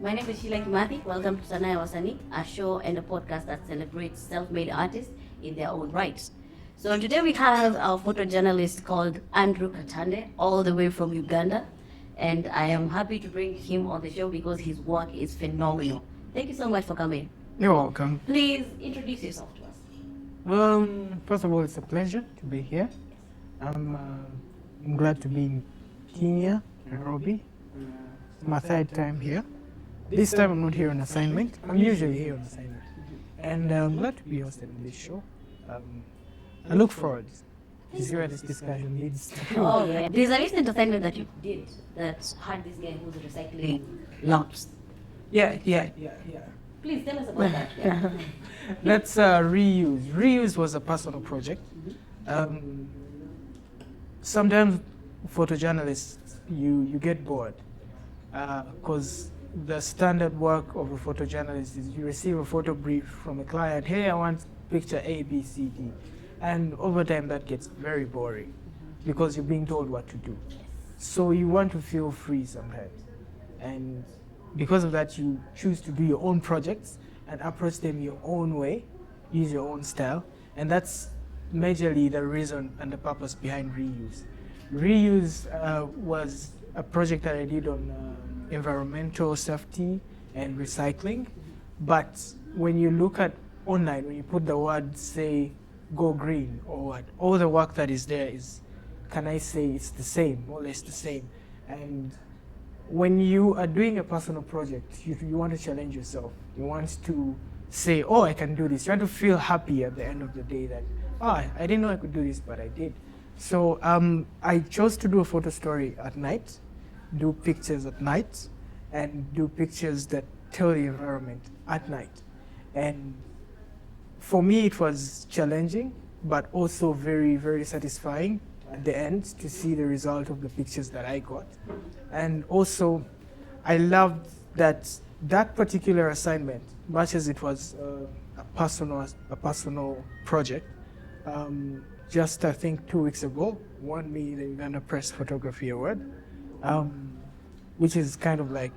My name is Sheila Kimathi. Welcome to Sanaa ya Wasanii, a show and a podcast that celebrates self-made artists in their own rights. So today we have our photojournalist called Andrew Kartende, all the way from Uganda. And I am happy to bring him on the show because his work is phenomenal. Thank you so much for coming. You're welcome. Please introduce yourself to us. First of all, it's a pleasure to be here. I'm glad to be in Kenya, Nairobi. My third time here. This time I'm not here on assignment. I'm usually here on assignment. And I'm glad to be hosted on this show. I look forward to see where this discussion leads to. Oh, yeah. There's a recent assignment that you did that had this guy who's recycling lumps. Yeah. Please tell us about that. Yeah. Let's reuse. Reuse was a personal project. Sometimes photojournalists, you get bored because the standard work of a photojournalist is you receive a photo brief from a client. Hey, I want picture A, B, C, D. And over time that gets very boring because you're being told what to do. So you want to feel free sometimes. And because of that, you choose to do your own projects and approach them your own way, use your own style. And that's majorly the reason and the purpose behind Reuse. Reuse was a project that I did on environmental safety and recycling. But when you look at online, when you put the word, say, go green or what, all the work that is there is, can I say it's the same, more or less the same. And when you are doing a personal project, you want to challenge yourself. You want to say, oh, I can do this. You want to feel happy at the end of the day that, I didn't know I could do this, but I did. So I chose to do a photo story at night, do pictures at night, and do pictures that tell the environment at night. And for me, it was challenging, but also very, very satisfying at the end to see the result of the pictures that I got. And also, I loved that particular assignment, much as it was a personal project. Just I think 2 weeks ago, won me the Uganda Press Photography Award, which is kind of like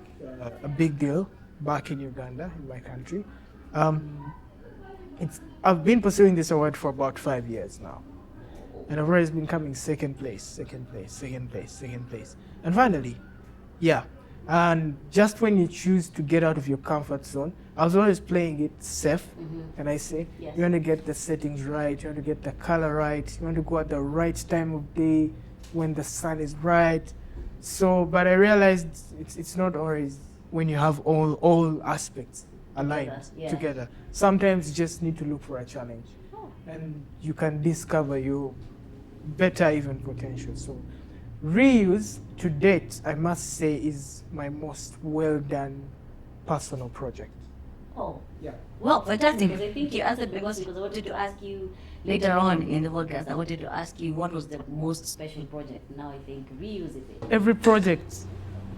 a big deal back in Uganda, in my country. I've been pursuing this award for about 5 years now. And I've always been coming second place. And finally, and just when you choose to get out of your comfort zone, I was always playing it safe, can I say? Yes. You want to get the settings right, you want to get the color right, you want to go at the right time of day when the sun is bright. So, but I realized it's not always when you have all aspects aligned together. Sometimes you just need to look for a challenge, and you can discover your better even potential. So Reuse to date, I must say, is my most well done personal project. Oh, yeah. Well, fantastic. Because I think you answered my question because I wanted to ask you later on in the podcast. I wanted to ask you what was the most special project. Now I think Reuse is it. Every project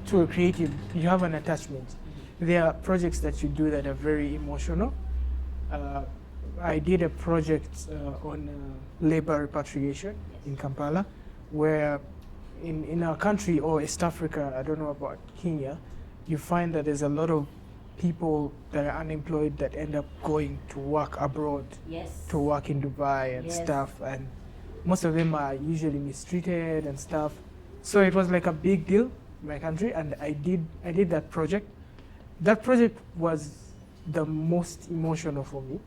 to a creative, you have an attachment. There are projects that you do that are very emotional. I did a project on labor repatriation in Kampala, where in our country or East Africa, I don't know about Kenya, you find that there's a lot of people that are unemployed that end up going to work abroad, to work in Dubai and stuff, and most of them are usually mistreated and stuff. So it was like a big deal in my country, and I did that project. That project was the most emotional for me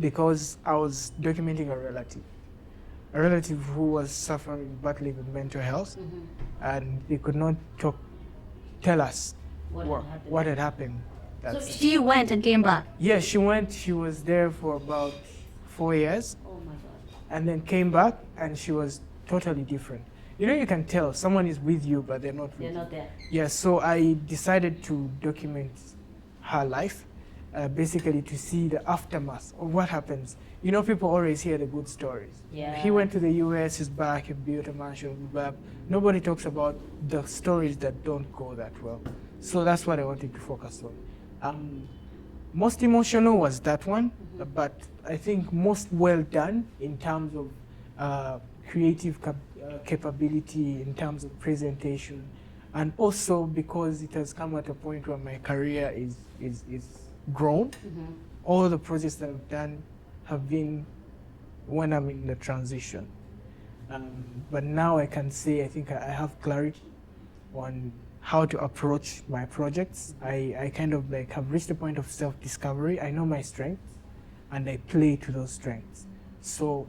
because I was documenting a relative who was suffering, battling with mental health, and they could not tell us what had happened. So she went and came back? Yeah, she went. She was there for about 4 years. Oh my God. And then came back, and she was totally different. You know, you can tell someone is with you, but they're not with you. They're not there. Yeah, so I decided to document her life, basically to see the aftermath of what happens. You know, people always hear the good stories. Yeah. He went to the US, he's back, he built a mansion, blah. Nobody talks about the stories that don't go that well. So that's what I wanted to focus on. Most emotional was that one, but I think most well done in terms of creative capability, in terms of presentation, And also because it has come at a point where my career is grown. All the projects that I've done have been when I'm in the transition. But now I can say I think I have clarity on how to approach my projects. I kind of like have reached a point of self-discovery. I know my strengths and I play to those strengths. So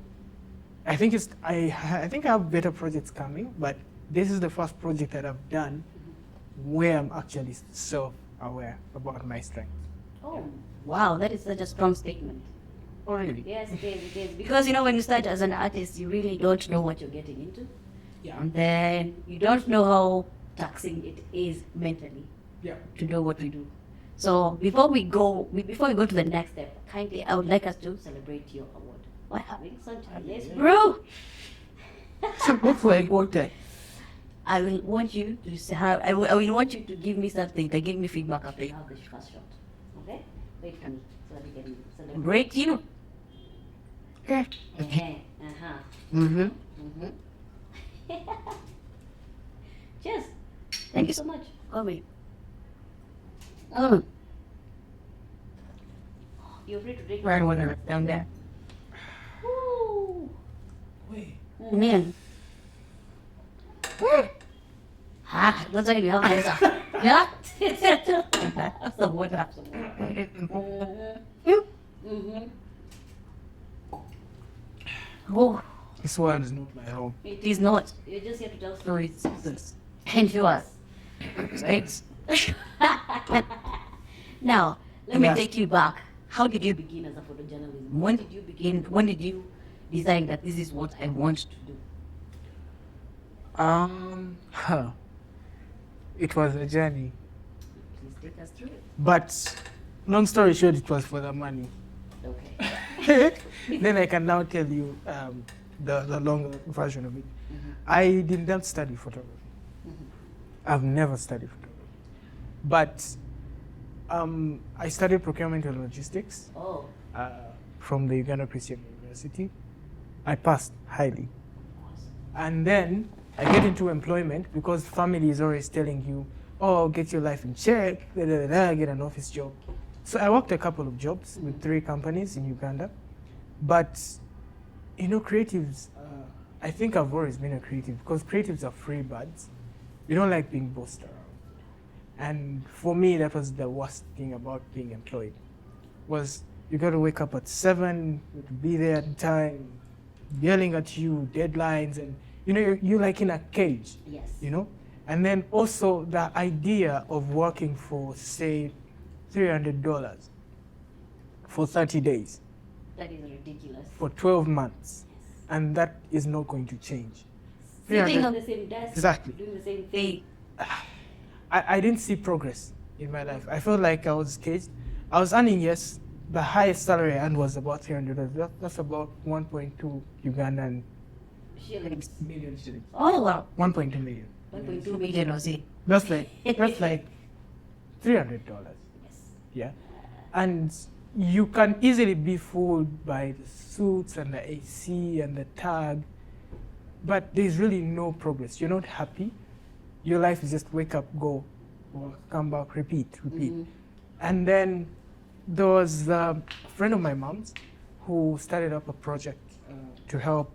I think I think I have better projects coming, but this is the first project that I've done where I'm actually self-aware about my strengths. Oh, wow, that is such a strong statement. Oh, really? Yes, it is, it is. Because, when you start as an artist, you really don't know what you're getting into. Yeah. And then you don't know how taxing it is mentally to do what we do. So before we go to the next step, kindly, I would like us to celebrate your award by having some time. Yes, bro. I will want you to I will want you to give me something, to give me feedback after you have the first shot. Okay? Wait for me so that we can celebrate you. Okay. Okay. Cheers. Thank you so much. Call me. You're free to drink my water down there. Woo. Wait. Man. Looks like you have this. Yeah? Have some water. Have some water. Oh, This one is not my home. it is not. You're just here to tell stories. And to us. Right? Now, let me take you back. How did you begin as a photojournalist? When did you begin? When did you decide that this is what I want to do? It was a journey. Please take us through it. But long story short, it was for the money. Okay. Then I can now tell you the longer version of it. I did not study photography. I've never studied photography. But I studied procurement and logistics Oh. from the Uganda Christian University. I passed highly. And then I get into employment because family is always telling you, oh, get your life in check, get an office job. So I worked a couple of jobs with 3 companies in Uganda. But, creatives, I think I've always been a creative because creatives are free birds. We don't like being bossed around. And for me, that was the worst thing about being employed, was you got to wake up at 7, to be there at time, yelling at you, deadlines, and you're like in a cage. Yes. And then also the idea of working for, say, $300 for 30 days. That is ridiculous. For 12 months. And that is not going to change. Sitting on the same desk, Exactly. doing the same thing. I didn't see progress in my life. I felt like I was caged. I was earning, yes, the highest salary I earned was about $300. That's about 1.2 Ugandan Shillings. million shillings. Oh, wow. 1.2 million. 1.2 million or so. That's like $300. Yes. Yeah. And you can easily be fooled by the suits and the AC and the tag, but there's really no progress. You're not happy. Your life is just wake up, go, work, come back, repeat. And then there was a friend of my mom's who started up a project to help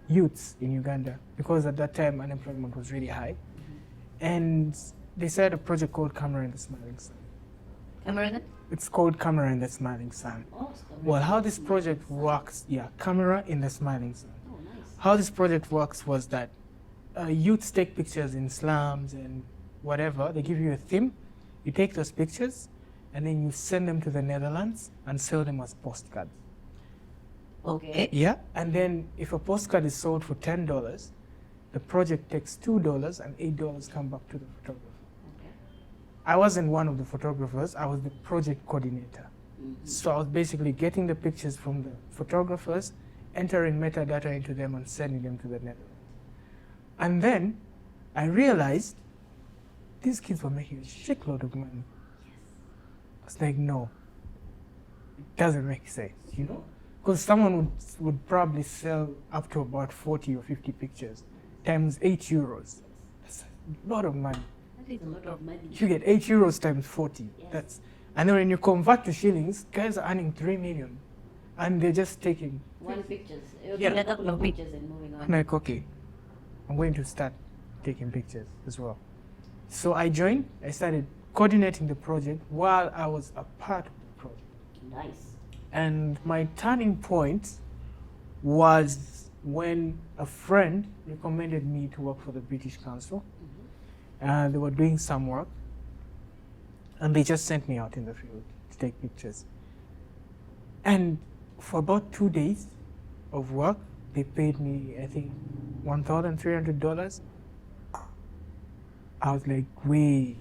youths in Uganda, because at that time unemployment was really high. And they started a project called Camera in the Smiling Sun. Camera? It's called Camera in the Smiling Sun. Oh, Well, how this project works, Camera in the Smiling Sun. Oh, nice. How this project works was that youths take pictures in slums and whatever. They give you a theme. You take those pictures, and then you send them to the Netherlands and sell them as postcards. Okay. Yeah. And then if a postcard is sold for $10, the project takes $2 and $8 come back to the photographer. Okay. I wasn't one of the photographers. I was the project coordinator. So I was basically getting the pictures from the photographers, entering metadata into them and sending them to the Netherlands. And then I realized these kids were making a shitload of money. I was like, no, it doesn't make sense, Because someone would probably sell up to about 40 or 50 pictures times €8. That's a lot of money. That is a lot of money. You get 8 euros times 40. Yes. And then when you convert to shillings, guys are earning 3 million. And they're just taking. One pictures. Yeah. A couple of pictures and moving on. I'm like, okay, I'm going to start taking pictures as well. So I joined, I started coordinating the project while I was a part of the project. Nice. And my turning point was when a friend recommended me to work for the British Council. They were doing some work, and they just sent me out in the field to take pictures. And for about 2 days of work, they paid me, I think, $1,300. I was like, wait.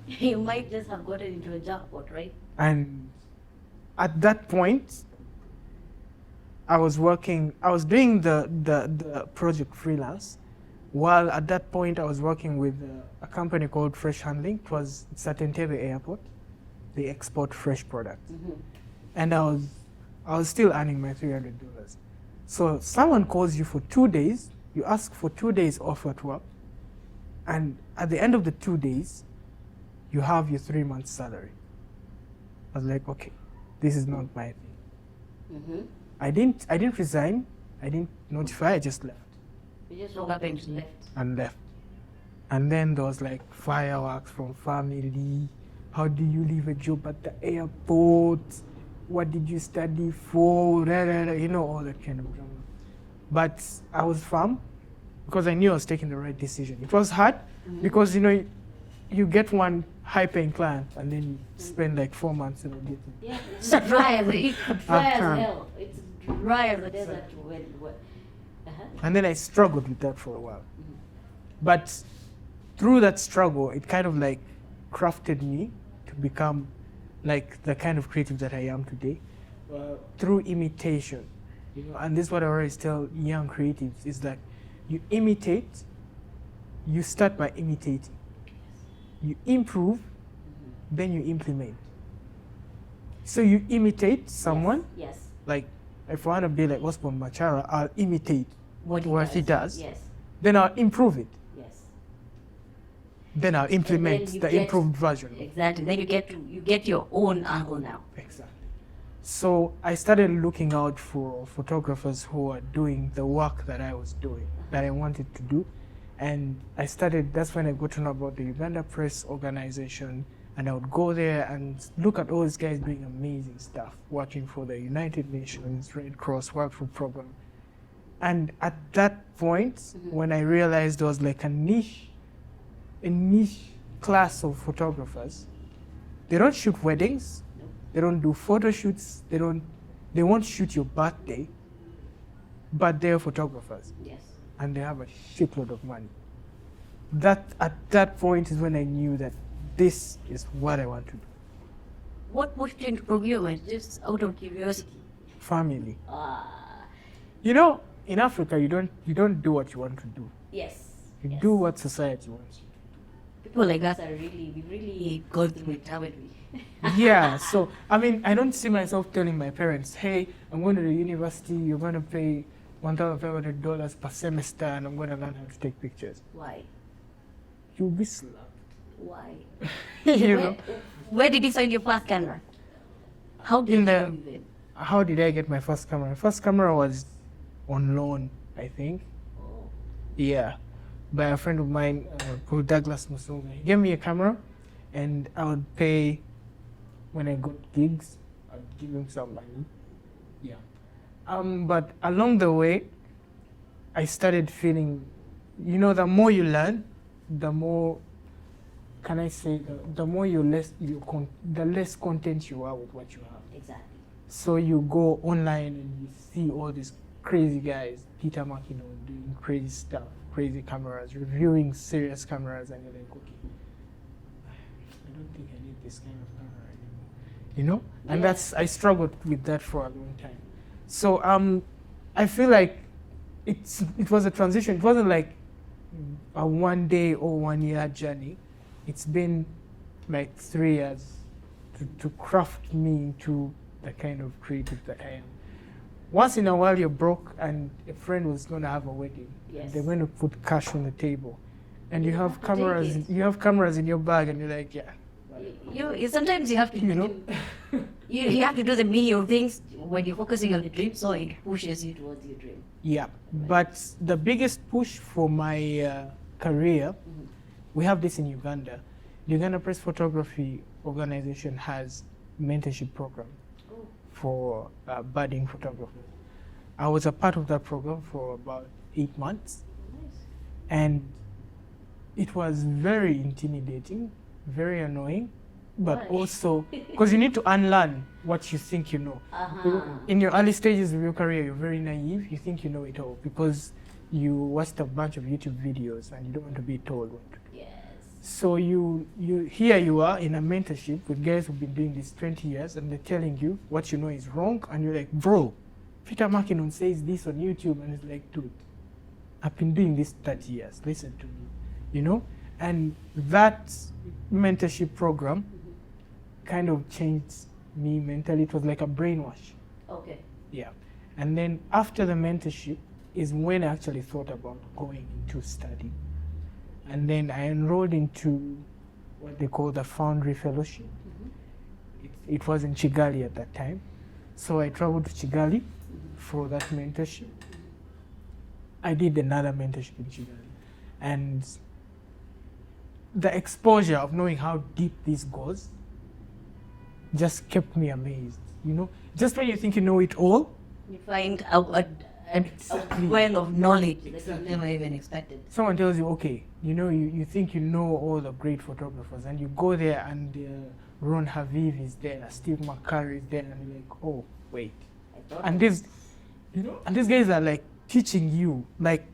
You might just have gotten into a jackpot, right? And at that point, I was doing the project Freelance, while at that point I was working with a company called Fresh Handling. It's at Entebbe Airport. They export fresh products. And I was still earning my $300. So someone calls you for 2 days, you ask for 2 days off at work, and at the end of the 2 days, you have your 3 months salary. I was like, okay, this is not my thing. I didn't resign, I didn't notify, I just left. You just woke up and left. And left. And then there was like fireworks from family. How do you leave a job at the airport? What did you study for? You know, all that kind of drama. But I was firm because I knew I was taking the right decision. It was hard because, you know, you get one high-paying client and then you spend like 4 months in getting. Yeah, it's dry as dry as time. hell. It's dry as the desert. And then I struggled with that for a while. But through that struggle, it kind of like crafted me to become like the kind of creative that I am today through imitation. You know, and this is what I always tell young creatives is that you imitate, you start by imitating. You improve, then you implement. So you imitate someone. Yes. Like if I want to be like Osborne Machara, I'll imitate what he does. Yes. Then I'll improve it. Yes. Then I'll implement then you the get- improved version. Exactly. Then you get your own angle now. Exactly. So I started looking out for photographers who are doing the work that I was doing, that I wanted to do. And that's when I got to know about the Uganda Press organization. And I would go there and look at all these guys doing amazing stuff, working for the United Nations, Red Cross, World Food Program. And at that point, when I realized there was like a niche class of photographers, they don't shoot weddings, they don't do photo shoots, they won't shoot your birthday, but they're photographers. Yes. And they have a shitload of money. At that point is when I knew that this is what I want to do. What pushed you into procurement? Just out of curiosity. Family. Ah. You know, in Africa, you don't do what you want to do. Yes. You Yes. do what society wants. People like us we've really gone through it, haven't we? Yeah, so I mean, I don't see myself telling my parents, hey, I'm going to the university, you're going to pay $1,500 per semester and I'm going to learn how to take pictures. Why? You'll be slapped. Why? You know? Where did you find your first camera? How did you use it? How did I get my first camera? My first camera was on loan, I think. Oh. Yeah, by a friend of mine called Douglas Musunga. He gave me a camera and I would pay when I got gigs. I'd give him some money. Yeah. But along the way, I started feeling, you know, the more you learn, the more, can I say, the more the less content you are with what you have. Exactly. So you go online and you see all these crazy guys, Peter Makino, doing crazy stuff, crazy cameras, reviewing serious cameras, and you're like, okay, I don't think I need this kind of camera anymore. You know? And I struggled with that for a long time. So I feel like it was a transition. It wasn't like a 1 day or 1 year journey. It's been like 3 years to craft me into the kind of creative that I am. once in a while you're broke and a friend was going to have a wedding. Yes. They're going to put cash on the table. And you have have to cameras. take it. You have cameras in your bag, and you're like, yeah. Sometimes you have to, You know? you have to do the menial things when you're focusing on the dream, so it pushes you towards your dream. Yeah. But the biggest push for my career, we have this in Uganda. The Uganda Press Photography Organization has mentorship program Oh, for budding photographers. I was a part of that program for about 8 months, nice. and it was very intimidating, very annoying, but Why? also because you need to unlearn what you think you know. Uh-huh. In your early stages of your career, you're very naive. You think you know it all because you watched a bunch of YouTube videos and you don't want to be told what to do. Yes. So here you are in a mentorship with guys who've been doing this 20 years, and they're telling you what you know is wrong, and you're like, bro, Peter McKinnon says this on YouTube, and it's like, dude, I've been doing this 30 years. Listen to me, you know. And that mentorship program kind of changed me mentally. It was like a brainwash. Okay. Yeah. And then after the mentorship is when I actually thought about going into study. And then I enrolled into what they call the Foundry Fellowship. It was in Kigali at that time. So I traveled to Kigali for that mentorship. I did another mentorship in Kigali. And the exposure of knowing how deep this goes just kept me amazed. You know, just when you think you know it all, You find a well of knowledge that you never even expected. someone tells you, okay, you know, you think you know all the great photographers, and you go there and Ron Haviv is there, Steve McCurry is there, and you're like, oh, wait. I thought And these guys are like teaching you, like,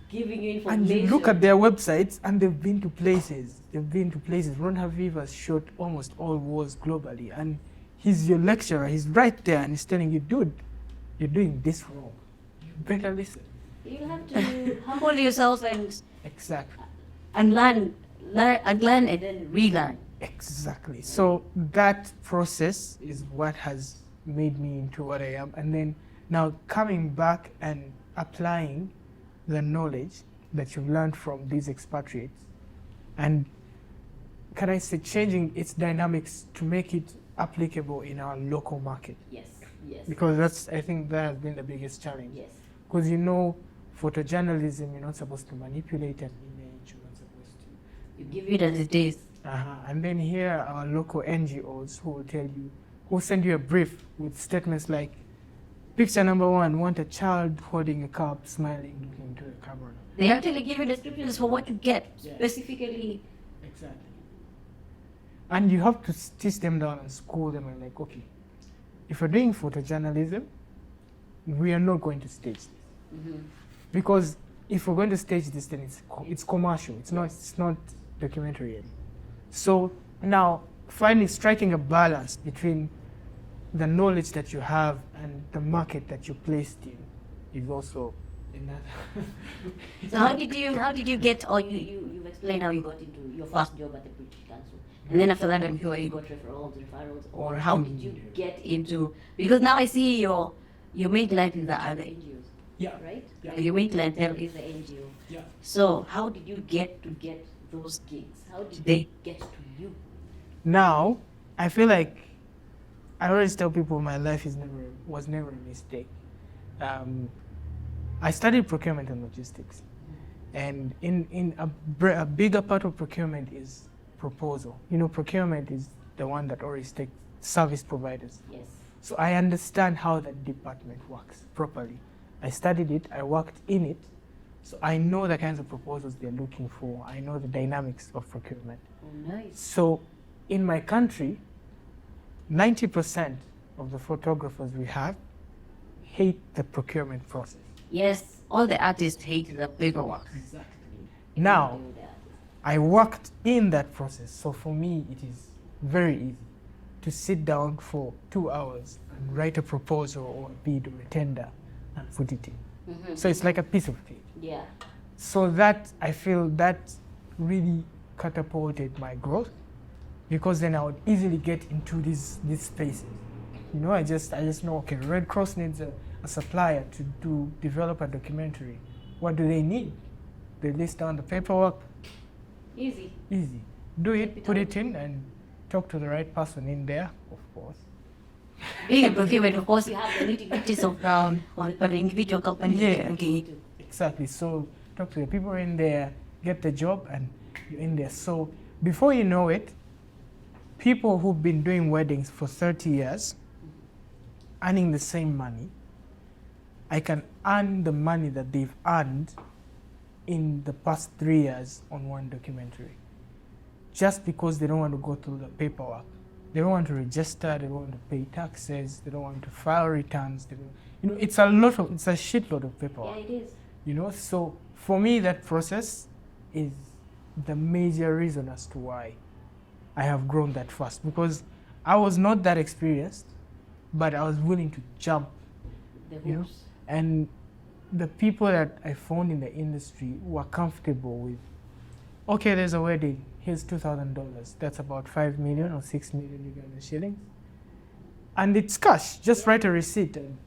giving you and information. you look at their websites and they've been to places. Ron Haviv has shot almost all wars globally, and he's your lecturer. He's right there and he's telling you, dude, you're doing this wrong. You better listen. You have to humble yourself Exactly. and learn and then relearn. Exactly. So that process is what has made me into what I am. And then now coming back and applying the knowledge that you've learned from these expatriates, and can I say changing its dynamics to make it applicable in our local market, Yes. Yes. because I think that has been the biggest challenge. Yes. Because you know, photojournalism, you're not supposed to manipulate an image, you're not supposed to. You give it as it is. And then here are local NGOs who will tell you, who send you a brief with statements like, picture number 1, want a child holding a cup, smiling, looking into the camera. They actually give you descriptions for what you get Yeah. specifically. Exactly. And you have to teach them down and school them and like, okay, if we're doing photojournalism, we are not going to stage this. Because if we're going to stage this, then it's commercial. It's not documentary. So now, finally striking a balance between the knowledge that you have and the market that you're placed in is also another. So how did you get, or you've explained how you got into your first job at the British Council, and then after that I'm sure you got referrals, or how did you get into, because now I see your main client is the other NGOs, Yeah. right? Yeah. Your main clientele is the NGO. Yeah. So how did you get those gigs? How did they get to you? Now, I feel like I always tell people my life was never a mistake. I studied procurement and logistics, and in a bigger part of procurement is proposal. You know, procurement is the one that always takes service providers. Yes. So I understand how that department works properly. I studied it, I worked in it, so I know the kinds of proposals they're looking for. I know the dynamics of procurement. Oh, nice. So in my country, 90% of the photographers we have hate the procurement process. Yes, all the artists hate the paperwork. Exactly. Now, I worked in that process, so for me it is very easy to sit down for 2 hours and write a proposal or a bid or a tender and put it in. So it's like a piece of cake. Yeah. So that, I feel that really catapulted my growth, because then I would easily get into these spaces. You know, I just know, okay, Red Cross needs a supplier to develop a documentary, what do they need? They list down the paperwork. Easy. Easy. Do it, put it in, and talk to the right person in there, of course. Being a procurement, of course, you have the nitty-gritties of on an individual company. Yeah. Okay. Exactly. So talk to the people in there, get the job, and you're in there. So before you know it, people who've been doing weddings for 30 years, earning the same money, I can earn the money that they've earned in the past 3 years on one documentary. Just because they don't want to go through the paperwork. They don't want to register, they don't want to pay taxes, they don't want to file returns. They don't, it's a shitload of paperwork. Yeah, it is. So for me, that process is the major reason as to why I have grown that fast, because I was not that experienced, but I was willing to jump. The hoops. And the people that I found in the industry were comfortable with, okay, there's a wedding, here's $2,000. That's about 5 million or 6 million Ugandan shillings. And it's cash, just write a receipt, and,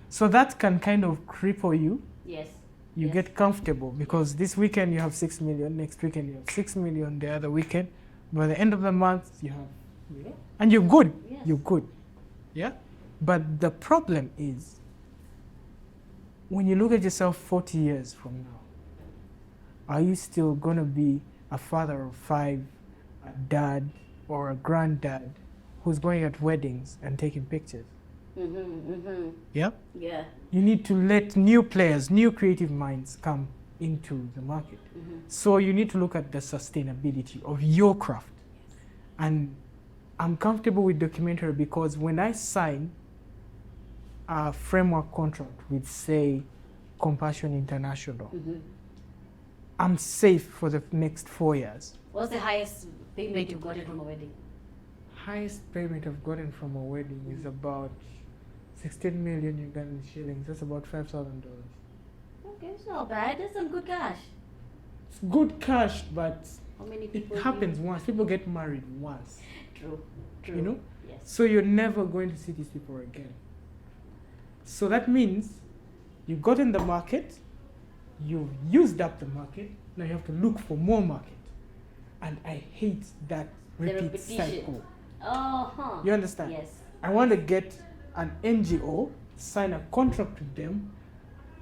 So that can kind of cripple you. Yes. You get comfortable because this weekend you have 6 million, next weekend you have 6 million, the other weekend. By the end of the month, you have, and you're good. Yes. You're good. Yeah? But the problem is, when you look at yourself 40 years from now, are you still going to be a father of 5, a dad or a granddad who's going at weddings and taking pictures? Yeah? Yeah. You need to let new players, new creative minds come into the market. So you need to look at the sustainability of your craft. And I'm comfortable with documentary because when I sign a framework contract with, say, Compassion International, I'm safe for the next 4 years. What's the highest payment you've gotten from a wedding? Highest payment I've gotten from a wedding is about 16 million Ugandan shillings. That's about $5,000. Okay, it's not bad. That's some good cash. It's good cash, but How many it people? happens once. People get married once. True. True. Yes. So you're never going to see these people again. So that means you got in the market, you've used up the market, now you have to look for more market. And I hate that repeat cycle. Uh-huh. You understand? Yes. I want to get an NGO, sign a contract with them,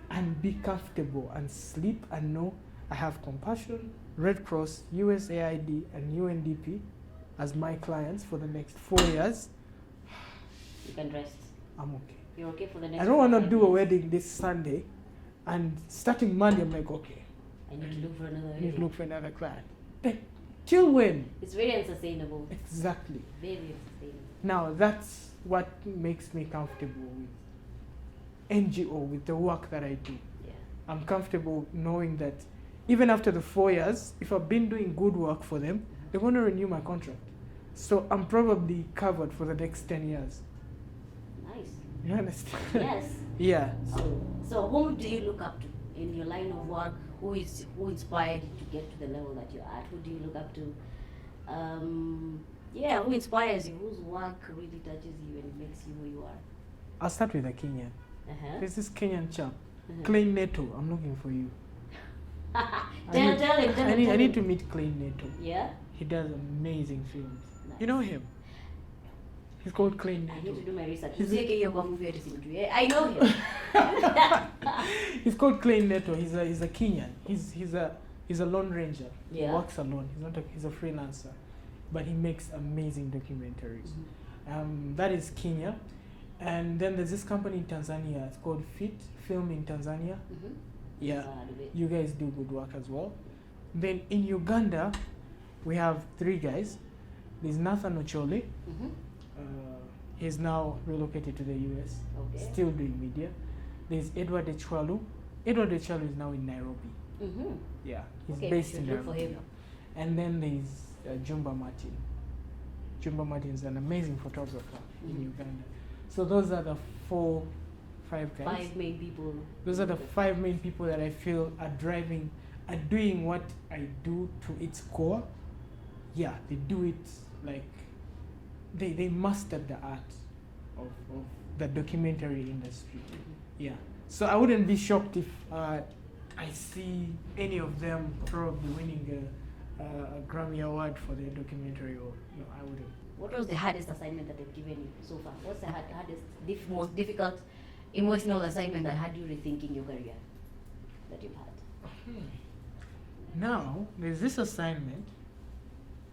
and be comfortable and sleep and know I have Compassion, Red Cross, USAID, and UNDP as my clients for the next 4 years. You can rest. I'm okay. You're okay for the next. I don't want to 5 do a years. wedding this Sunday, and starting Monday I'm like, okay, I need to look for another. I need to look for another client. Then, till when? It's very unsustainable. Exactly. Very unsustainable. Now that's what makes me comfortable with NGO, with the work that I do. Yeah. I'm comfortable knowing that even after the 4 years, if I've been doing good work for them, they're going to renew my contract. So I'm probably covered for the next 10 years. Nice. You understand? Yes. Yeah. So whom do you look up to in your line of work? Who inspired you to get to the level that you're at? Who do you look up to? Who inspires you? Whose work really touches you and makes you who you are? I'll start with a Kenyan. Uh-huh. There's this Kenyan chap, Clay Neto. I'm looking for you. Tell him. I need to meet Clay Neto. Yeah? He does amazing films. Nice. You know him? He's called Clay I need to Neto. do my research. I know him. He's called Clay Neto. He's a Kenyan. He's a lone ranger. Yeah. He works alone. He's a freelancer, but he makes amazing documentaries. That is Kenya, and then there's this company in Tanzania. It's called Film in Tanzania. Yeah, you guys do good work as well. Then in Uganda, we have 3 guys. There's Nathan Ochole. He's now relocated to the US, Okay. still doing media. There's Edward Echwalu. Edward Echwalu is now in Nairobi. Yeah, he's Okay, based we in should look Nairobi. for him. And then there's Jumba Martin. Jumba Martin is an amazing photographer in Uganda. So those are the 5 guys. 5 main people. Those are the 5 main people that I feel are doing what I do to its core. Yeah, they do it like they mastered the art of the documentary industry. Yeah. So I wouldn't be shocked if I see any of them probably winning a Grammy Award for their documentary, or no, I wouldn't. What was the hardest assignment that they've given you so far? What's the hardest, most difficult, emotional assignment that had you rethinking your career that you've had? Now, there's this assignment.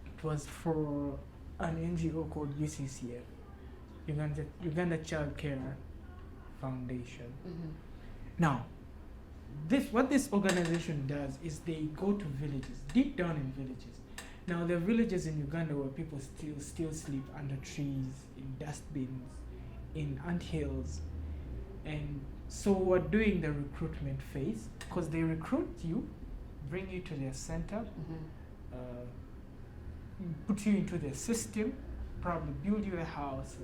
It was for an NGO called UCCF, Uganda Child Care Foundation. Now, what this organization does is they go to villages, deep down in villages. Now, there are villages in Uganda where people still sleep under trees, in dustbins, in anthills. And so we're doing the recruitment phase, because they recruit you, bring you to their center, put you into their system, probably build you a house.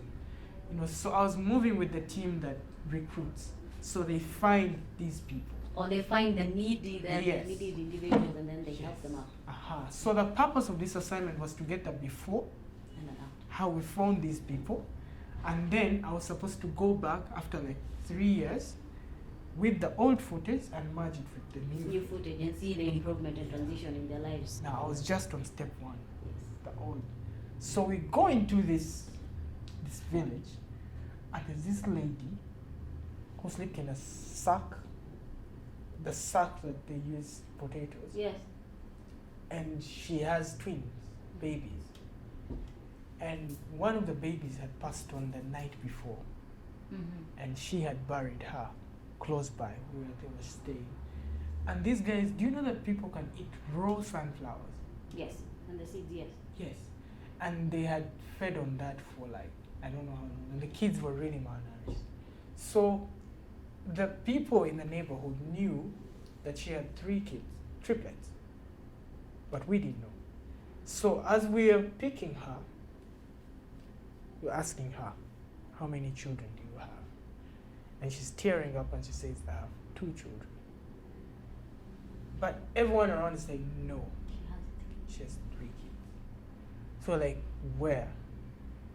And, so I was moving with the team that recruits. So they find these people. Or they find the needy, Yes. needy individuals, and then they help them out. So the purpose of this assignment was to get the before, And then out. how we found these people, and then I was supposed to go back after like 3 years with the old footage and merge it with the New footage and see the improvement and transition in their lives. Now I was just on step 1, the old. So we go into this village, and there's this lady who slept in a sack, the sack that they use potatoes. Yes. And she has twins, babies. And one of the babies had passed on the night before, and she had buried her close by where they were staying. And these guys, do you know that people can eat raw sunflowers? Yes. And the seeds, yes. Yes. And they had fed on that for like, I don't know how long, and the kids were really malnourished. So the people in the neighborhood knew that she had 3 kids, triplets, but we didn't know. So as we are picking her, we're asking her, how many children do you have? And she's tearing up and she says, I have 2 children. But everyone around is like, no, she has 3 kids. So like, where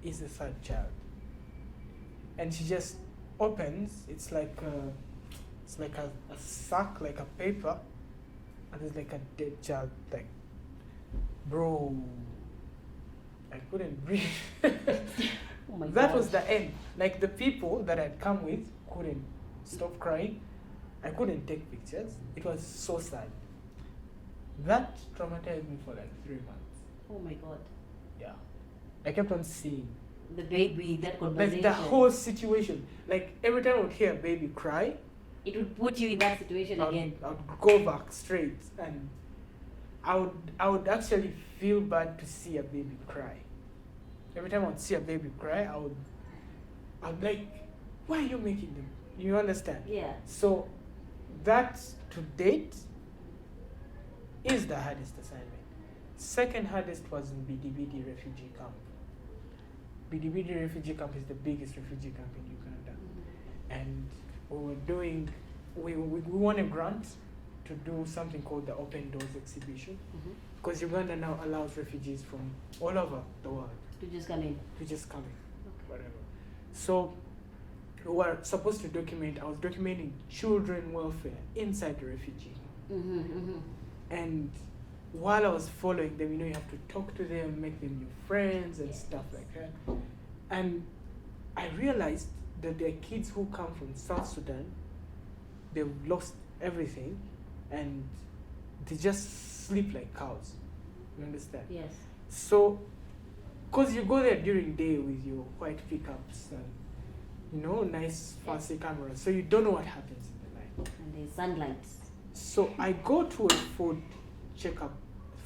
is the 3rd child? And she just opens, it's like a sack, like a paper, and there's like a dead child, like, bro, I couldn't breathe. Oh my That God. was the end. Like the people that I'd come with couldn't stop crying. I couldn't take pictures. It was so sad. That traumatized me for like 3 months. Oh my God. Yeah. I kept on seeing. The baby, that conversation. Like the whole situation. Like every time I would hear a baby cry, it would put you in that situation again. I would go back straight, and I would actually feel bad to see a baby cry. Every time I would see a baby cry, I'd like, why are you making them? You understand? Yeah. So that to date is the hardest assignment. Second hardest was in BDBD refugee camp. BDBD refugee camp is the biggest refugee camp in Uganda. And we won a grant to do something called the Open Doors exhibition, because Uganda now allows refugees from all over the world To just come in. whatever. So we were supposed to I was documenting children welfare inside the refugee. And while I was following them, you have to talk to them, make them new friends and stuff like that. And I realized that there are kids who come from South Sudan, they've lost everything, and they just sleep like cows. You understand? Yes. So, because you go there during day with your white pickups and, nice fancy cameras, so you don't know what happens in the night. And there's sunlight. So I go to a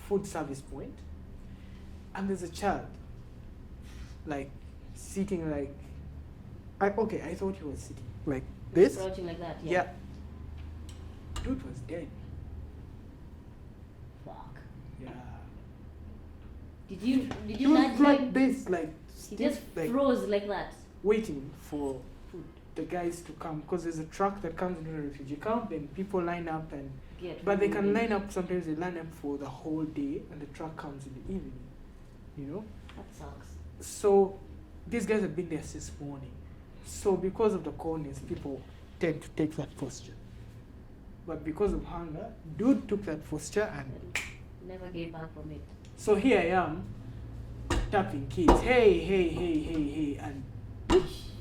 food service point, and there's a child, like, sitting like, I thought he was sitting like this. Crouching like that. Yeah. Dude was dead. Fuck. Yeah. Did you He was nudge like him? this, like, He just like froze like that. waiting for the guys to come, because there's a truck that comes into the refugee camp, then people line up and but they can line up, sometimes they line up for the whole day, and the truck comes in the evening, That sucks. So these guys have been there since morning. So because of the coldness, people tend to take that posture. But because of hunger, dude took that posture, and Never get back from it. so here I am, tapping kids, hey, hey, hey, hey, hey, and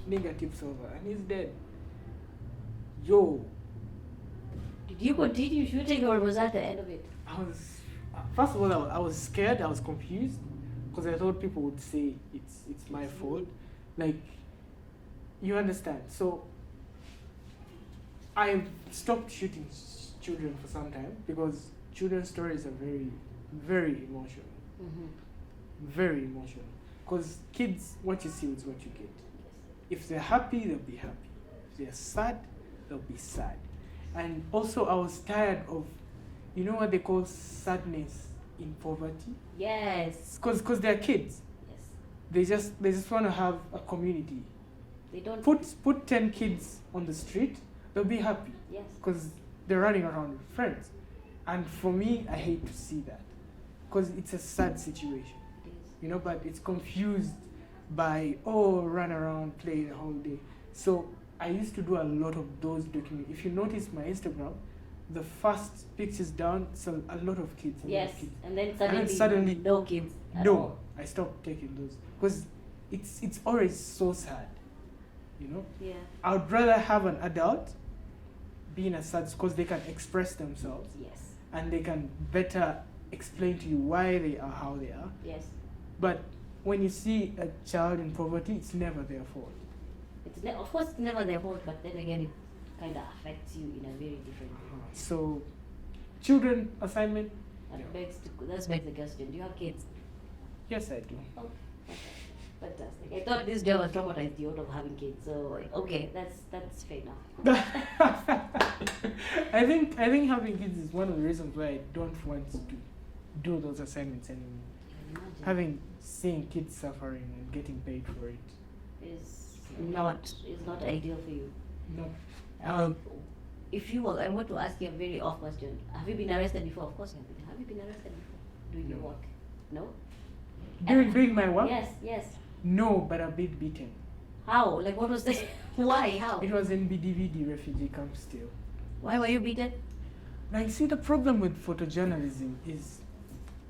nigga tips over, and he's dead. Yo, Did you continue shooting, or was that the end of it? I was, first of all, I was scared, I was confused, because I thought people would say it's my fault. Like, you understand. So I stopped shooting children for some time, because children's stories are very, very emotional. Very emotional. Because kids, what you see is what you get. If they're happy, they'll be happy. If they're sad, they'll be sad. And also, I was tired of, you know what they call sadness in poverty? Yes. Because they're kids. Yes. They just want to have a community. They don't. Put 10 kids on the street, they'll be happy. Yes. Because they're running around with friends. And for me, I hate to see that. Because it's a sad situation. It is. You know, but it's confused by, oh, run around, play the whole day. So I used to do a lot of those documents. If you notice my Instagram, the first pictures down, so a lot of kids. Yes. Kids. And then suddenly no kids. At No, all. I stopped taking those. Because it's always so sad. You know? Yeah. I would rather have an adult be in a sad, because they can express themselves Yes. and they can better explain to you why they are how they are. Yes. But when you see a child in poverty, it's never their fault. Of course, it's never their fault, but then again, it kind of affects you in a very different way. So, children assignment? That Yeah. begs the question. Do you have kids? Yes, I do. Oh, okay. Fantastic. I thought this job was traumatized you out of having kids, so okay, that's fair enough. I think having kids is one of the reasons why I don't want to do those assignments anymore. Imagine. Having seen kids suffering and getting paid for it. is not ideal for you. No. If you were, I want to ask you a very off question. Have you been arrested before? Of course you have been. Have you been arrested before doing your No. work? No. Doing my work? Yes. Yes. No, but I've been beaten. How? Like what was the? Why? How? It was in BDVD refugee camp still. Why were you beaten? Like, see, the problem with photojournalism is,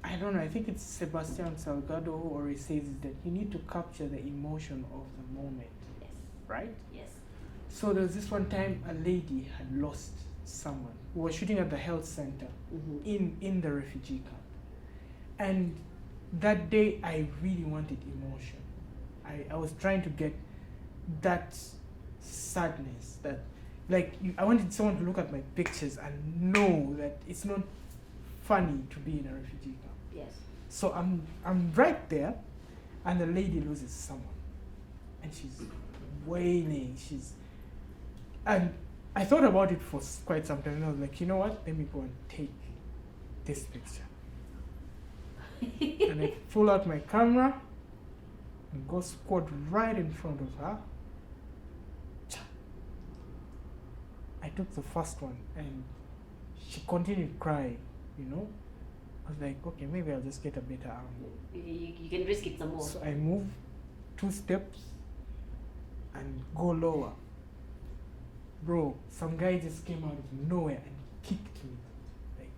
I don't know, I think it's Sebastian Salgado who always says is that you need to capture the emotion of the moment, Yes. right? Yes. So there was this one time a lady had lost someone who was shooting at the health center in the refugee camp. And that day I really wanted emotion. I was trying to get that sadness, that I wanted someone to look at my pictures and know that it's not funny to be in a refugee camp. Yes. So I'm right there, and the lady loses someone, and she's wailing. And I thought about it for quite some time, and I was like, you know what? Let me go and take this picture. And I pull out my camera and go squat right in front of her. I took the first one, and she continued crying, you know. I was like, okay, maybe I'll just get a better angle. You can risk it some more. So I move 2 steps and go lower. Bro, some guy just came out of nowhere and kicked me. Like,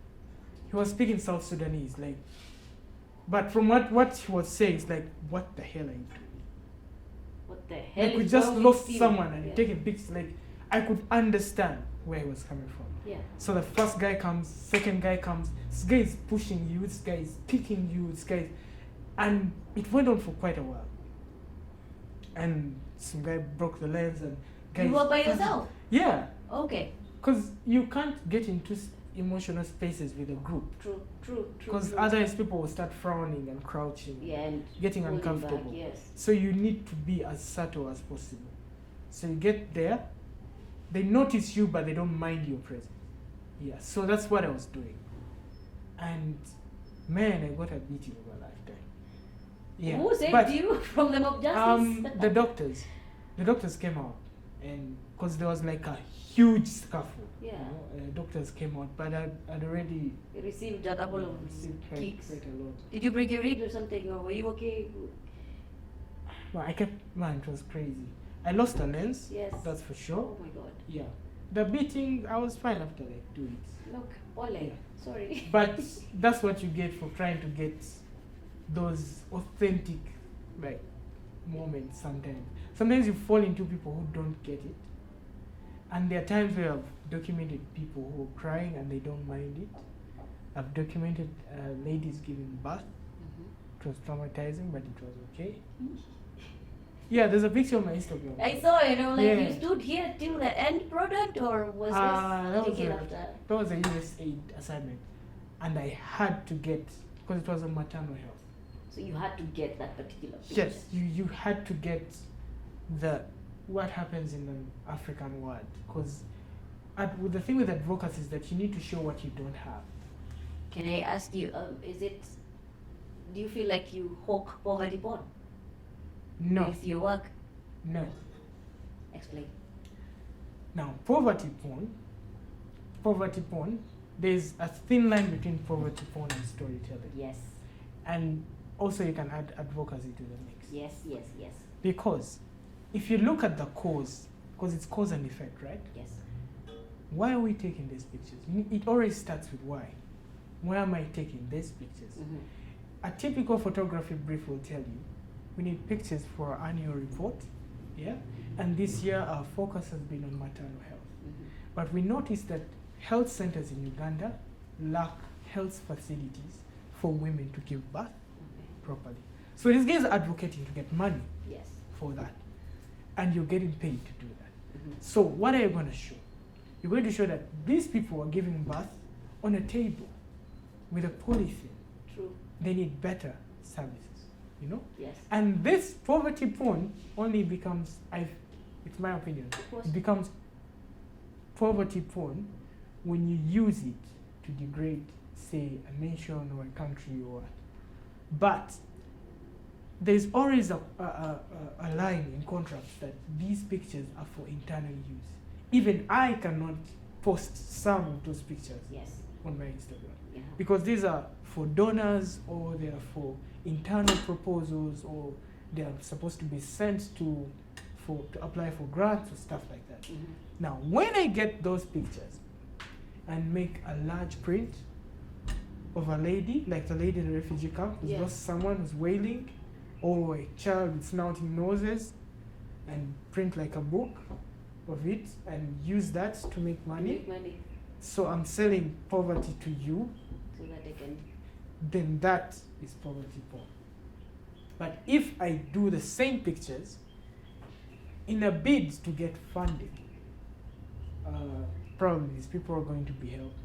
he was speaking South Sudanese, like, but from what he was saying, it's like, what the hell are you doing? What the hell? Like, we is just wrong with lost you? someone and Yeah. taking pictures. Like, I could understand where he was coming from. Yeah. So the first guy comes, second guy comes, this guy is pushing you, this guy is kicking you, this guy is, and it went on for quite a while. And some guy broke the lens and guys. You were by yourself? Yeah, Okay. because you can't get into emotional spaces with a group. True. Because otherwise people will start frowning and crouching, Yeah, and getting holding uncomfortable. Back, yes. So you need to be as subtle as possible. So you get there, they notice you, but they don't mind your presence. Yeah, so that's what I was doing. And man, I got a beating of a lifetime. Yeah. Who saved but, you from the mob justice? the doctors. The doctors came out, and because there was like a huge scuffle. Yeah. You know, doctors came out, but I'd already You received a couple of received kicks. quite a lot. Did you break your rib or something, or were you okay? Well, I kept, man, it was crazy. I lost a lens, Yes. that's for sure. Oh my God. Yeah. The beating, I was fine after like 2 weeks. Look, Ole. Yeah. Sorry. But that's what you get for trying to get those authentic like moments sometimes. Sometimes you fall into people who don't get it. And there are times where I've documented people who are crying and they don't mind it. I've documented ladies giving birth. Mhm. It was traumatizing, but it was okay. Yeah, there's a picture on my Instagram. I saw it. I'm like, Yeah. you stood here till the end product, or was That this was taken a- after? That was a USAID assignment. And I had to get, because it was on maternal health. So you had to get that particular picture. Yes, you had to get what happens in the African world. Because the thing with advocacy is that you need to show what you don't have. Can I ask you, do you feel like you hawk poverty porn No, with your work? no. Explain. Now, poverty porn, there's a thin line between poverty porn and storytelling. Yes, And also you can add advocacy to the mix. yes, yes, yes, Because if you look at the cause, because it's cause and effect, right? yes. Why are we taking these pictures? It always starts with why. Why am I taking these pictures? Mhm. A typical photography brief will tell you, we need pictures for our annual report, yeah? And this year our focus has been on maternal health. Mhm. But we noticed that health centers in Uganda lack health facilities for women to give birth Okay. properly. So these guys are advocating to get money Yes. for that. And you're getting paid to do that. Mhm. So what are you going to show? You're going to show that these people are giving birth on a table with a polythene. True. They need better services, you know? Yes. And this poverty porn only becomes, it's my opinion, Of course. it becomes poverty porn when you use it to degrade, say, a nation or a country or what. But there's always a line in contracts that these pictures are for internal use. Even I cannot post some of those pictures Yes. on my Instagram Yeah. because these are for donors or they are for internal proposals or they are supposed to be sent to apply for grants or stuff like that. Mhm. Now, when I get those pictures and make a large print of a lady, like the lady in the refugee camp who's Yeah. lost someone who's wailing, or a child with snouting noses, and print like a book of it and use that to make money. Make money So I'm selling poverty to you, so that they can. then that is poverty porn. But if I do the same pictures in a bid to get funding, probably these people are going to be helped.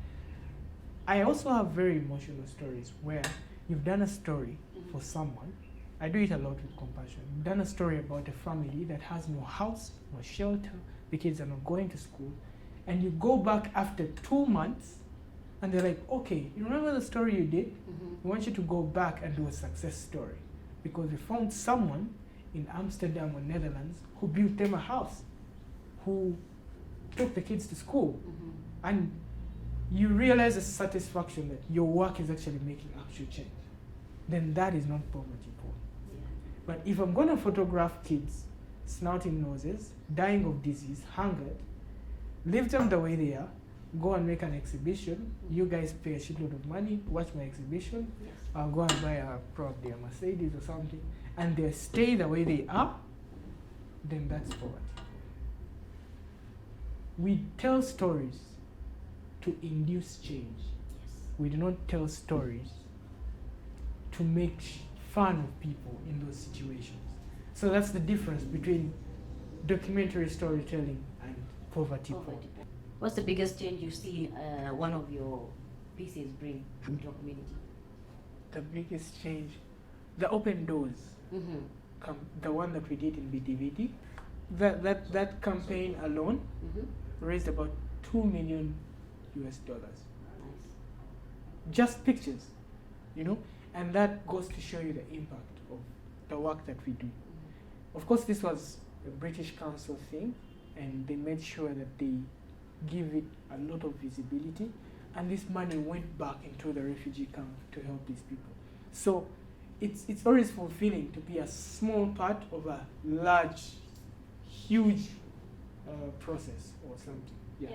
I also have very emotional stories where you've done a story for someone. I do it a lot with compassion. You've done a story about a family that has no house, no shelter, the kids are not going to school, and you go back after 2 months and they're like, okay, you remember the story you did? Mhm. We want you to go back and do a success story because we found someone in Amsterdam or Netherlands who built them a house, who took the kids to school, Mhm. and you realize the satisfaction that your work is actually making actual change. Then that is not poverty porn. Yeah. But if I'm going to photograph kids snouting noses, dying of disease, hungered, leave them the way they are, go and make an exhibition, you guys pay a shitload of money, watch my exhibition, Yes. I'll go and buy probably a Mercedes or something, and they stay the way they are, then that's poverty. We tell stories to induce change. Yes. We do not tell stories to make fun of people in those situations. So that's the difference between documentary storytelling and poverty porn. Poverty porn. What's the biggest change you see one of your pieces bring into a community? The biggest change, the open doors, Mm-hmm. the one that we did in BDVD, that campaign alone Mm-hmm. raised about $2 million. Nice. Just pictures, you know, and that goes to show you the impact of the work that we do. Mm-hmm. Of course, this was a British Council thing, and they made sure that they give it a lot of visibility, and this money went back into the refugee camp to help these people. So it's always fulfilling to be a small part of a large, huge process or something. Yeah.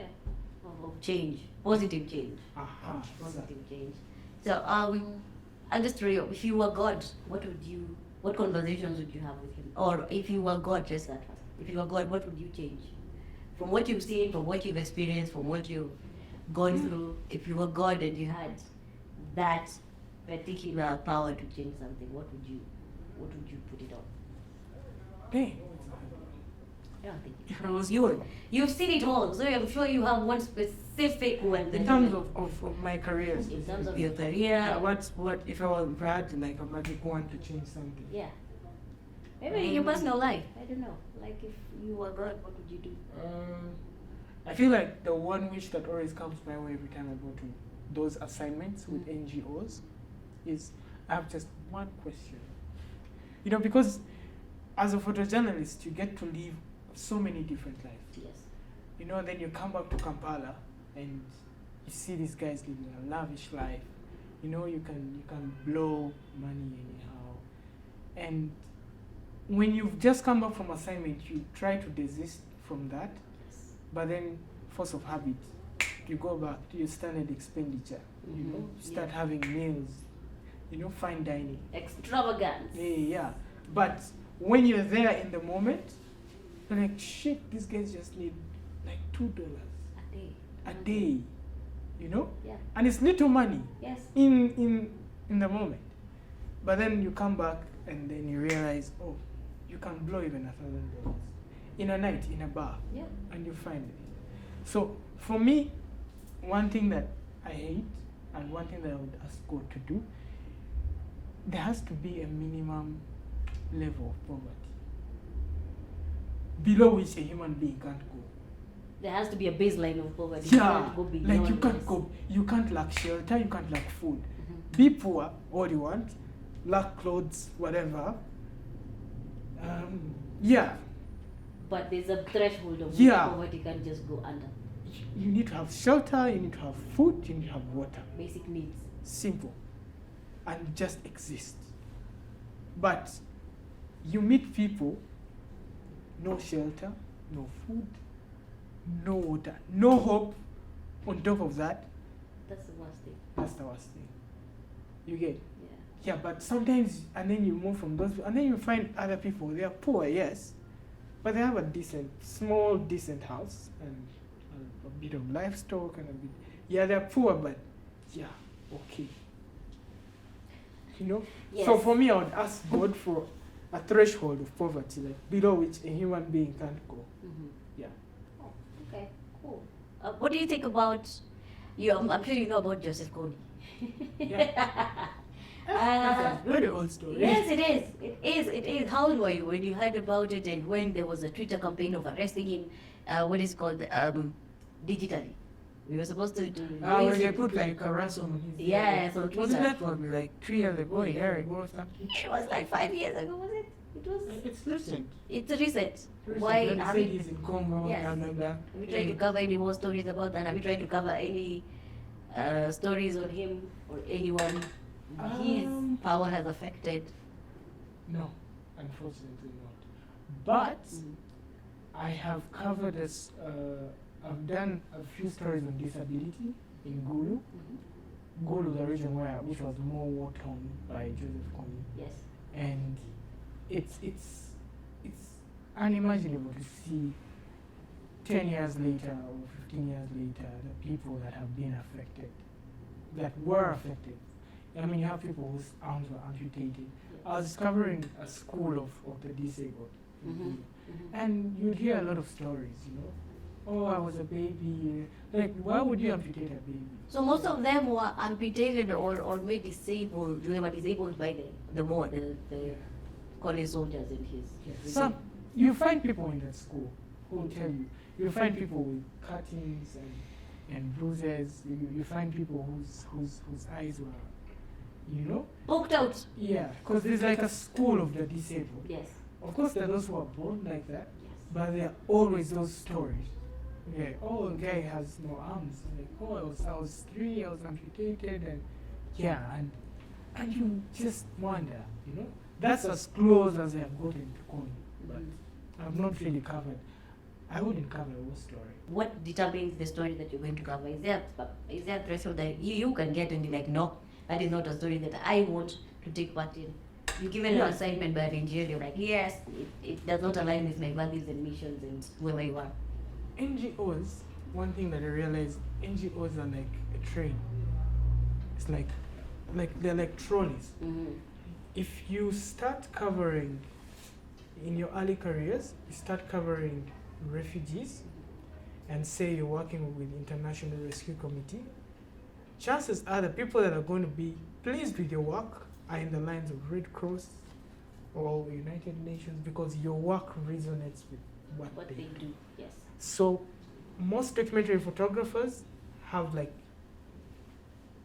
Of change, positive change. Uh-huh. Positive change. So, I'm just curious, if you were God, what conversations would you have with him? Or if you were God, just that, if you were God, what would you change? From what you've seen, from what you've experienced, from what you've gone through, if you were God and you had that particular power to change something, what would you put it on? Hey. I don't think it was you. You've seen it all, so I'm sure you have one specific one. In terms of my career. In terms of your career. What if I had like a magic wand to change something? Yeah. Maybe in your personal life. I don't know. Like if you were God, what would you do? I feel like the one wish that always comes my way every time I go to those assignments with NGOs is I have just one question. You know, because as a photojournalist, you get to live so many different lives. Yes. You know, then you come back to Kampala and you see these guys living a lavish life. You know, you can blow money anyhow. And when you've just come back from assignment, you try to desist from that. Yes. But then, force of habit, you go back to your standard expenditure. You know, start having meals. You know, fine dining. Extravagance. Yeah. But when you're there in the moment, you're like, shit, these guys just need like $2 a day. You know? Yeah. And it's little money. Yes. In the moment. But then you come back and then you realize, oh, you can blow even $1,000 in a night in a bar. Yeah. And you find it. So for me, one thing that I hate and one thing that I would ask God to do, there has to be a minimum level of poverty below which a human being can't go. There has to be a baseline of poverty. Yeah, You can't go beyond like this. you can't lack shelter, you can't lack food. Be poor, all you want, lack clothes, whatever. Yeah. But there's a threshold of Yeah. poverty can't just go under. You need to have shelter, you need to have food, you need to have water. Basic needs. Simple. And just exist. But you meet people, no shelter, no food, no water, no hope. On top of that, That's the worst thing. that's the worst thing. You get? Yeah. Yeah, but sometimes, and then you move from those, and then you find other people, they are poor, yes, but they have a small, decent house, and a bit of livestock, and a bit, yeah, they're poor, but, yeah, okay. You know? Yes. So for me, I would ask God for a threshold of poverty, like below which a human being can't go. Yeah. Oh, okay, cool. What do you think about you? I'm sure you know about Joseph Kony. Yeah. That's a very old story. Yes, it is. It is. How old were you when you heard about it and when there was a Twitter campaign of arresting him? What is called digitally. We were supposed to do. When they put like a ransom on his Yeah, so wasn't that probably like 3 years ago, a year ago or something? It was like 5 years ago, was it? It was. It's recent. It's recent. Recent. Why When have they you, said he's in Congo, Yes. blah, blah, blah. have you tried to cover any more stories about that? Have you tried to cover any stories on him or anyone his power has affected? No, unfortunately not. But I have covered this. I've done a few stories on disability in Gulu. Gulu, the region which was more worked on by Joseph Kony, Yes. and it's unimaginable to see 10 years later or 15 years later the people that have been affected, that were affected. I mean, you have people whose arms were amputated. I was covering a school of the disabled, and you'd hear a lot of stories, you know. Oh, I was a baby. Like, why would you amputate a baby? So most of them were amputated or made disabled. They were disabled by the Kony soldiers in his. Some, you find people in the school who will tell you. You find people with cuttings and bruises. You find people whose eyes were, you know, Poked out. yeah, because there's like a school of the disabled. Yes. Of course, there are those who are born like that, Yes. but there are always those stories. Okay, oh, a guy has no arms. Like, oh, I was 3, I was amputated, and yeah, and you just wonder, you know. That's as close as I have gotten to Kony. But I've not really covered. I wouldn't cover a war story. What determines the story that you're going to cover? Is there a threshold that you can get and be like, no, that is not a story that I want to take part in? You're given an assignment by an NGO, you're like, yes, it does not align with my values and missions and whoever you are. NGOs, one thing that I realized, NGOs are like a train. It's like they're like trolleys. Mm-hmm. If you start covering, in your early careers, you start covering refugees, and say you're working with International Rescue Committee, chances are the people that are going to be pleased with your work are in the lines of Red Cross or United Nations, because your work resonates with what they do. Yes. So most documentary photographers have like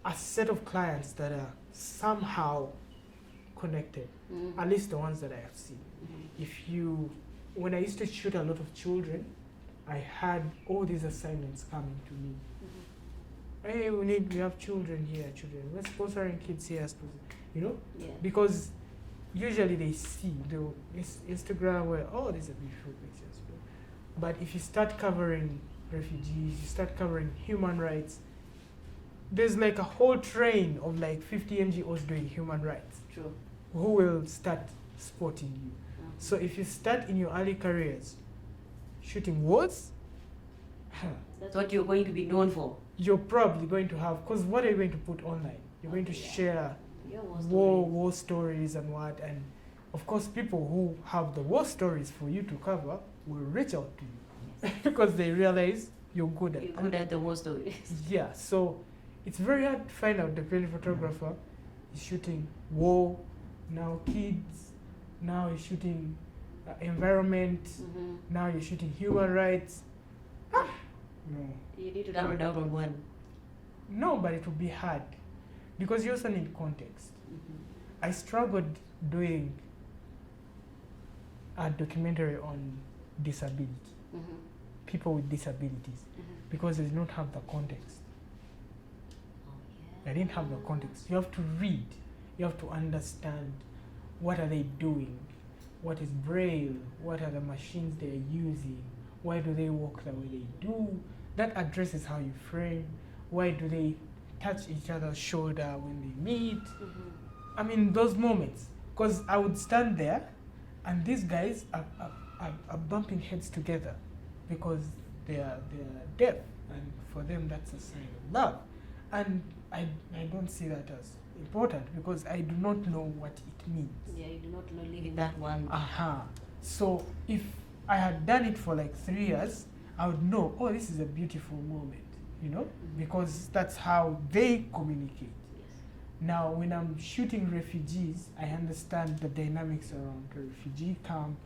a set of clients that are somehow connected, at least the ones that I have seen. When I used to shoot a lot of children, I had all these assignments coming to me. Hey, we have children here, we're sponsoring kids here, because usually they see the Instagram where, oh, these are beautiful pictures. But if you start covering refugees, you start covering human rights, there's like a whole train of like 50 NGOs doing human rights. True. Who will start supporting you. So if you start in your early careers shooting wars, that's what you're going to be known for. You're probably going to have, because what are you going to put online? You're going to share war stories and what, and of course people who have the war stories for you to cover will reach out to you because they realize you're good at the war stories. Yeah, so it's very hard to find out the documentary photographer is shooting war, now kids, now you're shooting environment, now you're shooting human rights. No. You need to double down on one. No, but it will be hard because you also need context. I struggled doing a documentary on disability, people with disabilities, because they did not have the context. I didn't have the context. You have to read, you have to understand what are they doing, what is Braille, what are the machines they're using, why do they walk the way they do. That addresses how you frame, why do they touch each other's shoulder when they meet. I mean, those moments, because I would stand there and these guys are bumping heads together because they're deaf, and for them that's a sign of love. And I don't see that as important because I do not know what it means. Yeah, you do not know living that one. So if I had done it for like 3 years, I would know, oh, this is a beautiful moment, because that's how they communicate. Yes. Now, when I'm shooting refugees, I understand the dynamics around the refugee camp.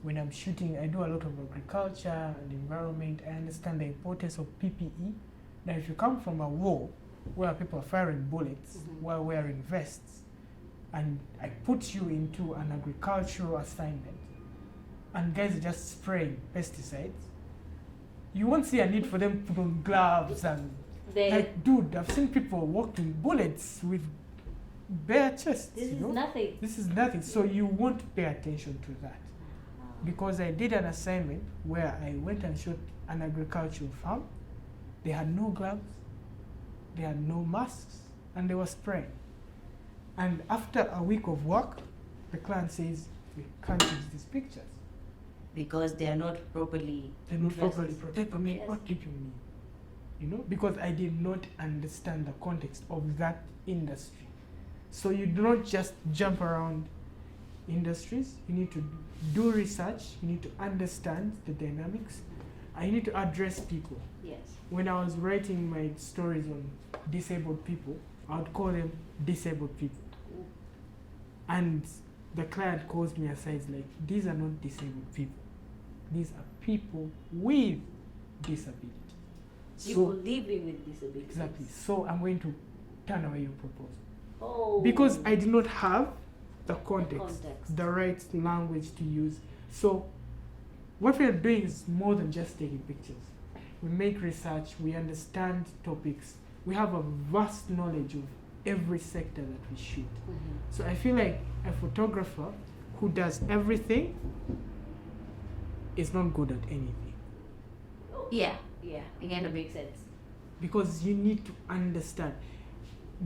When I'm shooting, I do a lot of agriculture and environment. I understand the importance of PPE. Now, if you come from a war where people are firing bullets while wearing vests, and I put you into an agricultural assignment, and guys are just spraying pesticides, you won't see a need for them to put on gloves and like, dude, I've seen people walking bullets with bare chests. This is nothing. This is nothing. So you won't pay attention to that. Because I did an assignment where I went and shot an agricultural farm. They had no gloves, they had no masks, and they were spraying. And after a week of work, the client says, we can't use these pictures. Because they are not properly protected. I mean, what did you mean? Because I did not understand the context of that industry. So you do not just jump around industries. You need to do research. You need to understand the dynamics. And you need to address people. Yes. When I was writing my stories on disabled people, I would call them disabled people. And the client calls me aside, like, these are not disabled people. These are people with disability. People living with disability. Exactly. So I'm going to turn away your proposal. Oh. Because I did not have the context, the right language to use. So what we are doing is more than just taking pictures. We make research, we understand topics, we have a vast knowledge of every sector that we shoot. So I feel like a photographer who does everything is not good at anything. Yeah, it kind of makes sense. Because you need to understand.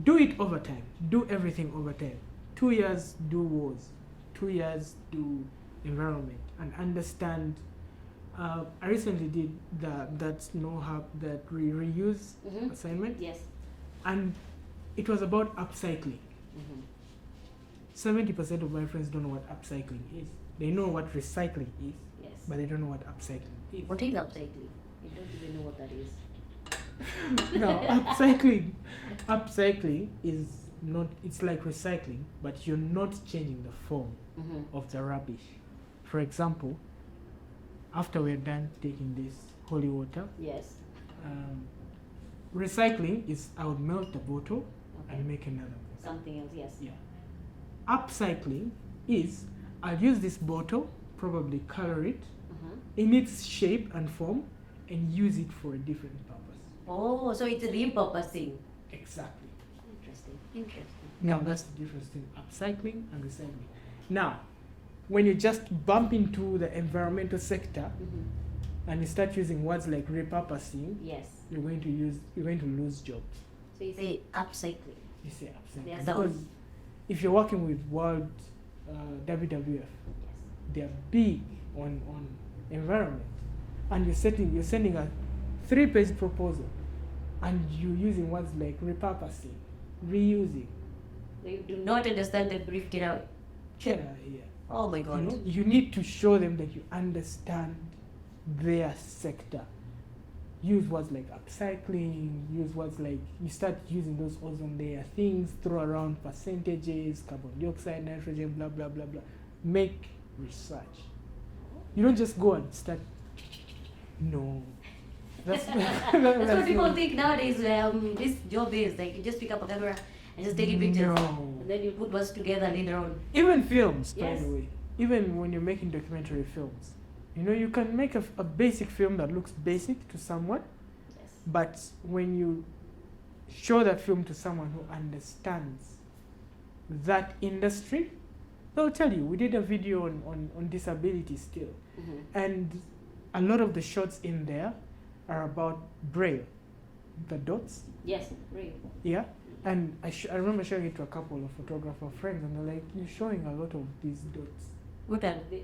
Do it over time. Do everything over time. 2 years, do wars. 2 years, do environment. And understand. I recently did that know-how that reuse assignment. Yes. And it was about upcycling. 70% of my friends don't know what upcycling is. They know what recycling is, Yes. but they don't know what upcycling is. What is upcycling? You don't even know what that is. No, upcycling is not, it's like recycling, but you're not changing the form of the rubbish. For example, after we're done taking this holy water, Yes. recycling is I would melt the bottle Okay. and make another one. Something else, yes. Yeah. Upcycling is I'll use this bottle, probably color it in its shape and form, and use it for a different purpose. Oh, so it's a repurposing. Exactly. Interesting. Now that's the difference between upcycling and recycling. Now, when you just bump into the environmental sector and you start using words like repurposing, Yes. you're going to lose jobs. So you say upcycling. You say upcycling. Yes. Because if you're working with World WWF, Yes. they're big on environment, and you're sending a 3-page proposal, and you're using words like repurposing, reusing. They do not understand the brief. Get out. Get out of here. Oh my You God. know, you need to show them that you understand their sector. Use words like upcycling, use words like, you start using those ozone layer things, throw around percentages, carbon dioxide, nitrogen, blah, blah, blah, blah. Make research. You don't just go and start, no. That's That's what people think nowadays. This job is like you just pick up a camera and just take pictures, No. and then you put what's together later on. Even films, Yes. by the way. Even when you're making documentary films. You know, you can make a basic film that looks basic to someone, Yes. but when you show that film to someone who understands that industry, they'll tell you. We did a video on disability still, and a lot of the shots in there are about braille, the dots. Yes. Real. Yeah. And I remember showing it to a couple of photographer friends, and they're like, "You're showing a lot of these dots." What are they?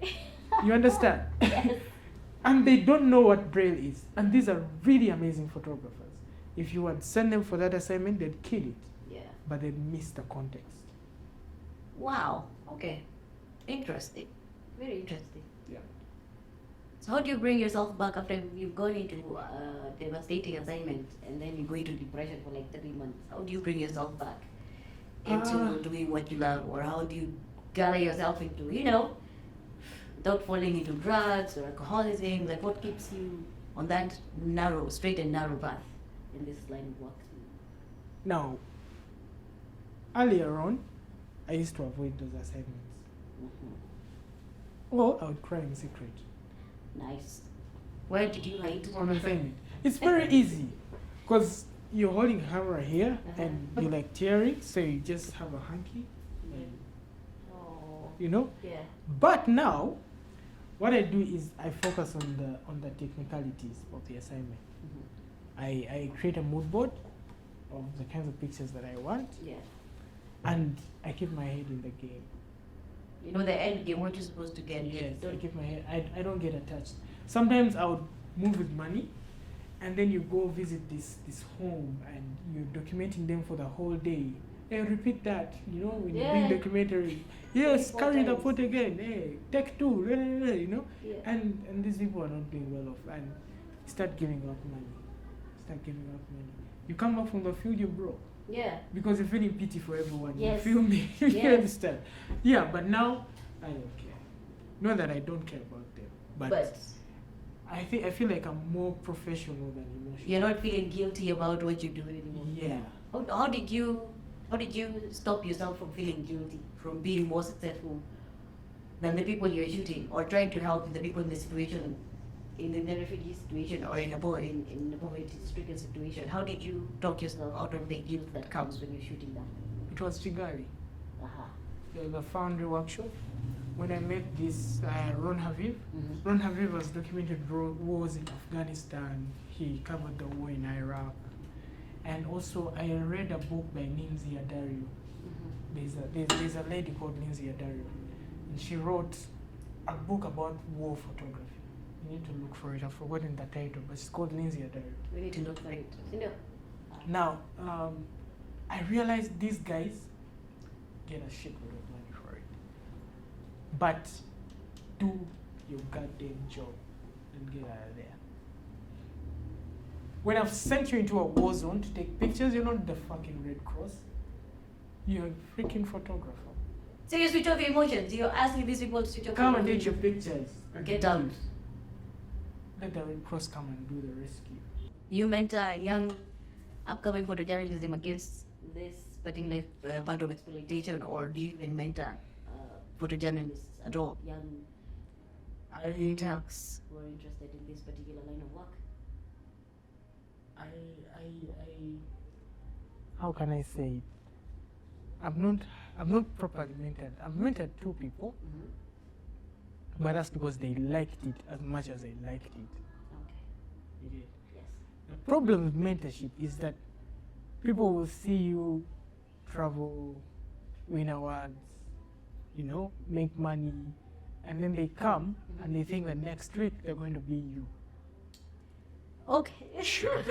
You understand? Yes. And they don't know what braille is. And these are really amazing photographers. If you would send them for that assignment, they'd kill it, Yeah. but they'd miss the context. Wow. Okay. Interesting. Very interesting. Yeah. So how do you bring yourself back after you've gone into a devastating assignment and then you go into depression for like 3 months? How do you bring yourself back into doing what you love, or how do you gather yourself into, without falling into drugs or alcoholism? Like what keeps you on that straight and narrow path in this line of work? Now, earlier on, I used to avoid those assignments. Well, I would cry in secret Nice. Where did you hide? on assignment. It's very easy, because you're holding a camera here and you're like tearing, so you just have a hanky, and, Oh. Yeah. But now, what I do is I focus on the technicalities of the assignment. I create a mood board of the kinds of pictures that I want, Yeah. and I keep my head in the game. You know the end game, what you're supposed to get. Yes, I keep my head. I don't get attached. Sometimes I would move with money, and then you go visit this home, and you're documenting them for the whole day. Hey, repeat that. When you bring documentary. Yes, Four carry the times. pot again. Hey, take 2. Yeah. And these people are not doing well off, and start giving up money. You come back from the field, you're broke. Yeah. Because you're feeling pity for everyone. Yes. You feel me? You Yes. understand? Yeah, but now I don't care. Not that I don't care about them, but I feel like I'm more professional than emotional. You're not feeling guilty about what you do anymore. Yeah. How did you stop yourself from feeling guilty, from being more successful than the people you're shooting, or trying to help the people in the situation, in the refugee situation, or in a poverty-stricken situation? How did you talk yourself out of the guilt that comes when you're shooting them? It was Chigali, Aha. the foundry workshop. when I met this Ron Haviv. Ron Haviv was documented wars in Afghanistan. He covered the war in Iraq. And also, I read a book by Lindsay Adario. There's a lady called Lindsay Adario. And she wrote a book about war photography. You need to look for it. I've forgotten the title, but it's called Lindsay Adario. We need to look for it. Now, I realized these guys get a shitload of money for it. But do your goddamn job and get out of there. When I've sent you into a war zone to take pictures, you're not the fucking Red Cross. You're a freaking photographer. So you switch off your emotions. You're asking these people to switch off. Come and take your pictures. Get out. Let the Red Cross come and do the rescue. You mentor young upcoming photojournalism against this particular part of exploitation, or do you even mentor photojournalists at all? Young talks who are interested in this particular line of work. How can I say it? I'm not properly mentored. I've mentored 2 people, but that's because they liked it as much as I liked it. Okay. You get? Yes. The problem with mentorship is that people will see you travel, win awards, make money, and then they come and they think that next week they're going to be you. Okay. Sure.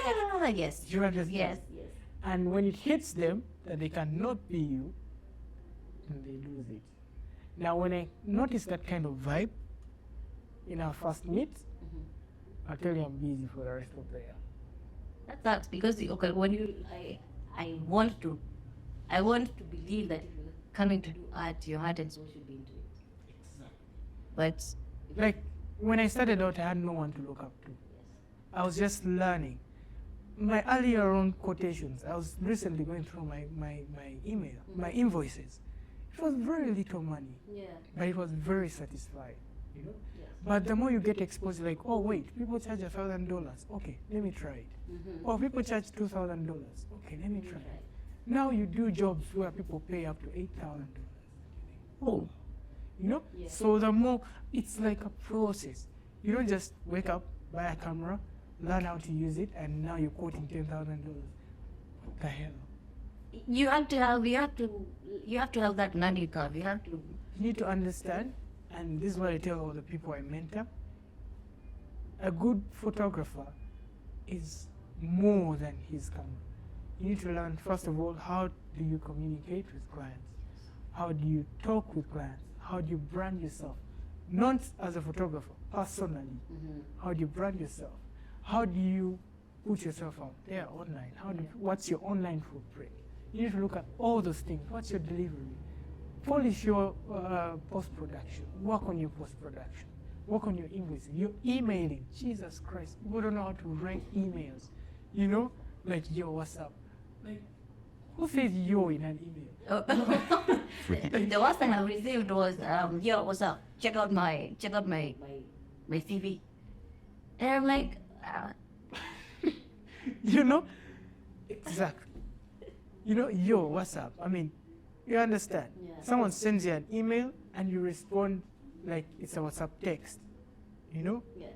Yes. You understand? Yes. And when it hits them that they cannot be you, then they lose it. Now, when I notice that kind of vibe in our first meet, I'll tell you I'm busy for the rest of the year. That sucks because when I want to believe that if you're coming to do art, your heart and soul should be into it. Exactly. But Like, when I started out, I had no one to look up to. I was just learning. My earlier on quotations, I was recently going through my email, my invoices. It was very little money, but it was very satisfying, Yes. But the more you get exposed, like, oh wait, people charge $1,000. Okay, let me try it. Oh, people charge $2,000. Okay, let me try it. Now you do jobs where people pay up to $8,000. Oh, Yeah. So the more, it's like a process. You don't just wake up, buy a camera, learn how to use it, and now you're quoting $10,000. What the hell? You have to have that learning curve. You need to understand, and this is what I tell all the people I mentor. A good photographer is more than his camera. You need to learn, first of all, how do you communicate with clients? How do you talk with clients? How do you brand yourself? Not as a photographer, personally. How do you brand yourself? How do you put yourself out there online? What's your online footprint? You need to look at all those things. What's your delivery? Polish your post-production. Work on your post-production. Work on your invoicing. Your emailing. Jesus Christ. People don't know how to write emails. Like, yo, what's up? Like, who says yo in an email? The worst thing I received was, yo, what's up? Check out my CV. And I'm like, Exactly. Yo, what's up? I mean, you understand. Yeah. Someone sends you an email and you respond like it's a WhatsApp text. yes.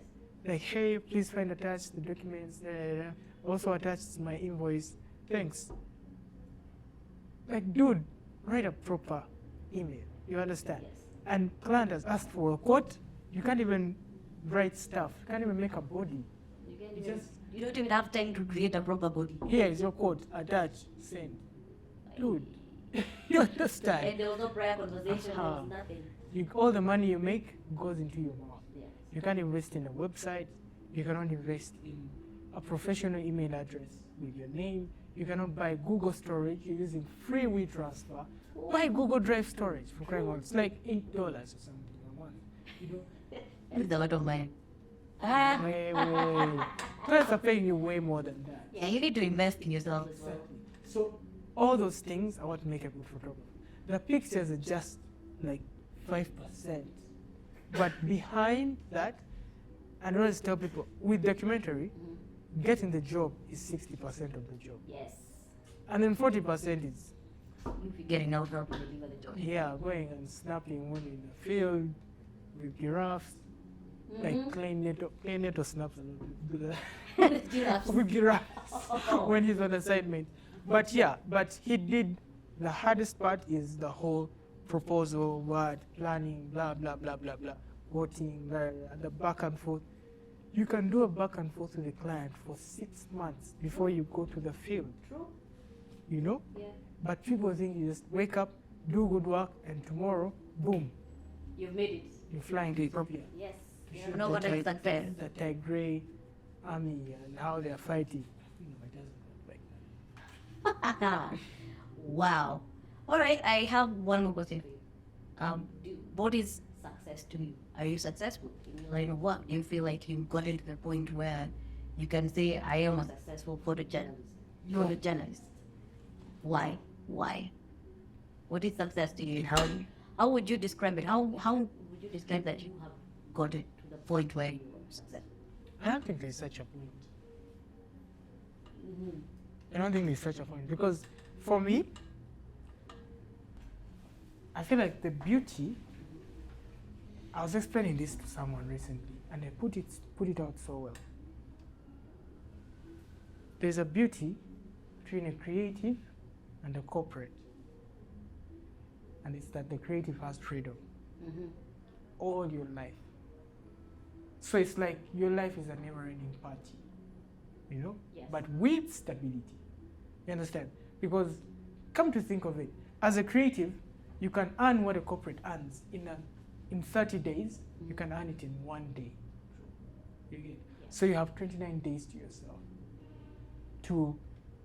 Like, hey, please find attached the documents. Also attached my invoice. Thanks. Like, dude, write a proper email. You understand? Yes. And client has asked for a quote. You can't even write stuff. You can't even make a body. You don't even have time to create a proper body. Here is your quote. Attach. Send. Dude, you understand? And there was no prior conversation. There was nothing. All the money you make goes into your mouth. Yes. You can't invest in a website. You cannot invest in a professional email address with your name. You cannot buy Google storage. You're using free WeTransfer. Buy Google Drive storage for crying out. It's like $8 or something a month. It's a lot of money. Way. Clients are paying you way more than that. Yeah, you need to invest in yourself as well. Exactly. So all those things are what make a good photographer. The pictures are just like 5%. But behind that, and I always tell people, with documentary, getting the job is 60% of the job. Yes. And then 40% is You'll be getting out of the deliver the job. Yeah, going and snapping one in the field with giraffes. Like Clayneto snaps a lot Giraffes. with giraffes when he's on assignment. But yeah, but he did, the hardest part is the whole proposal, word, planning, blah, blah, blah, blah, blah, voting, the back and forth. You can do a back and forth with the client for 6 months before you go to the field, True. you know? Yeah. But people think you just wake up, do good work, and tomorrow, boom, You've made it. you're flying to Ethiopia. Yes. To You show know what the is unfair. The Tigray army and how they're fighting. You know, it doesn't work like that. Wow. All right, I have one more question for you. What is success to you? Are you successful in your line of work? Do you feel like you've gotten to the point where you can say, I am a successful photojournalist? Photojournalist. Why? Why? What is success to you? How would you describe it? How would you describe that you have gotten to the point where you are successful? I don't think there's such a point. I don't think there's such a point because for me, I feel like the beauty. I was explaining this to someone recently, and they put it out so well. There's a beauty between a creative and a corporate, and it's that the creative has freedom all your life. So it's like your life is a never-ending party, you know? Yes. But with stability. You understand? Because come to think of it, as a creative, you can earn what a corporate earns in 30 days. You can earn it in 1 day. You get? So you have 29 days to yourself to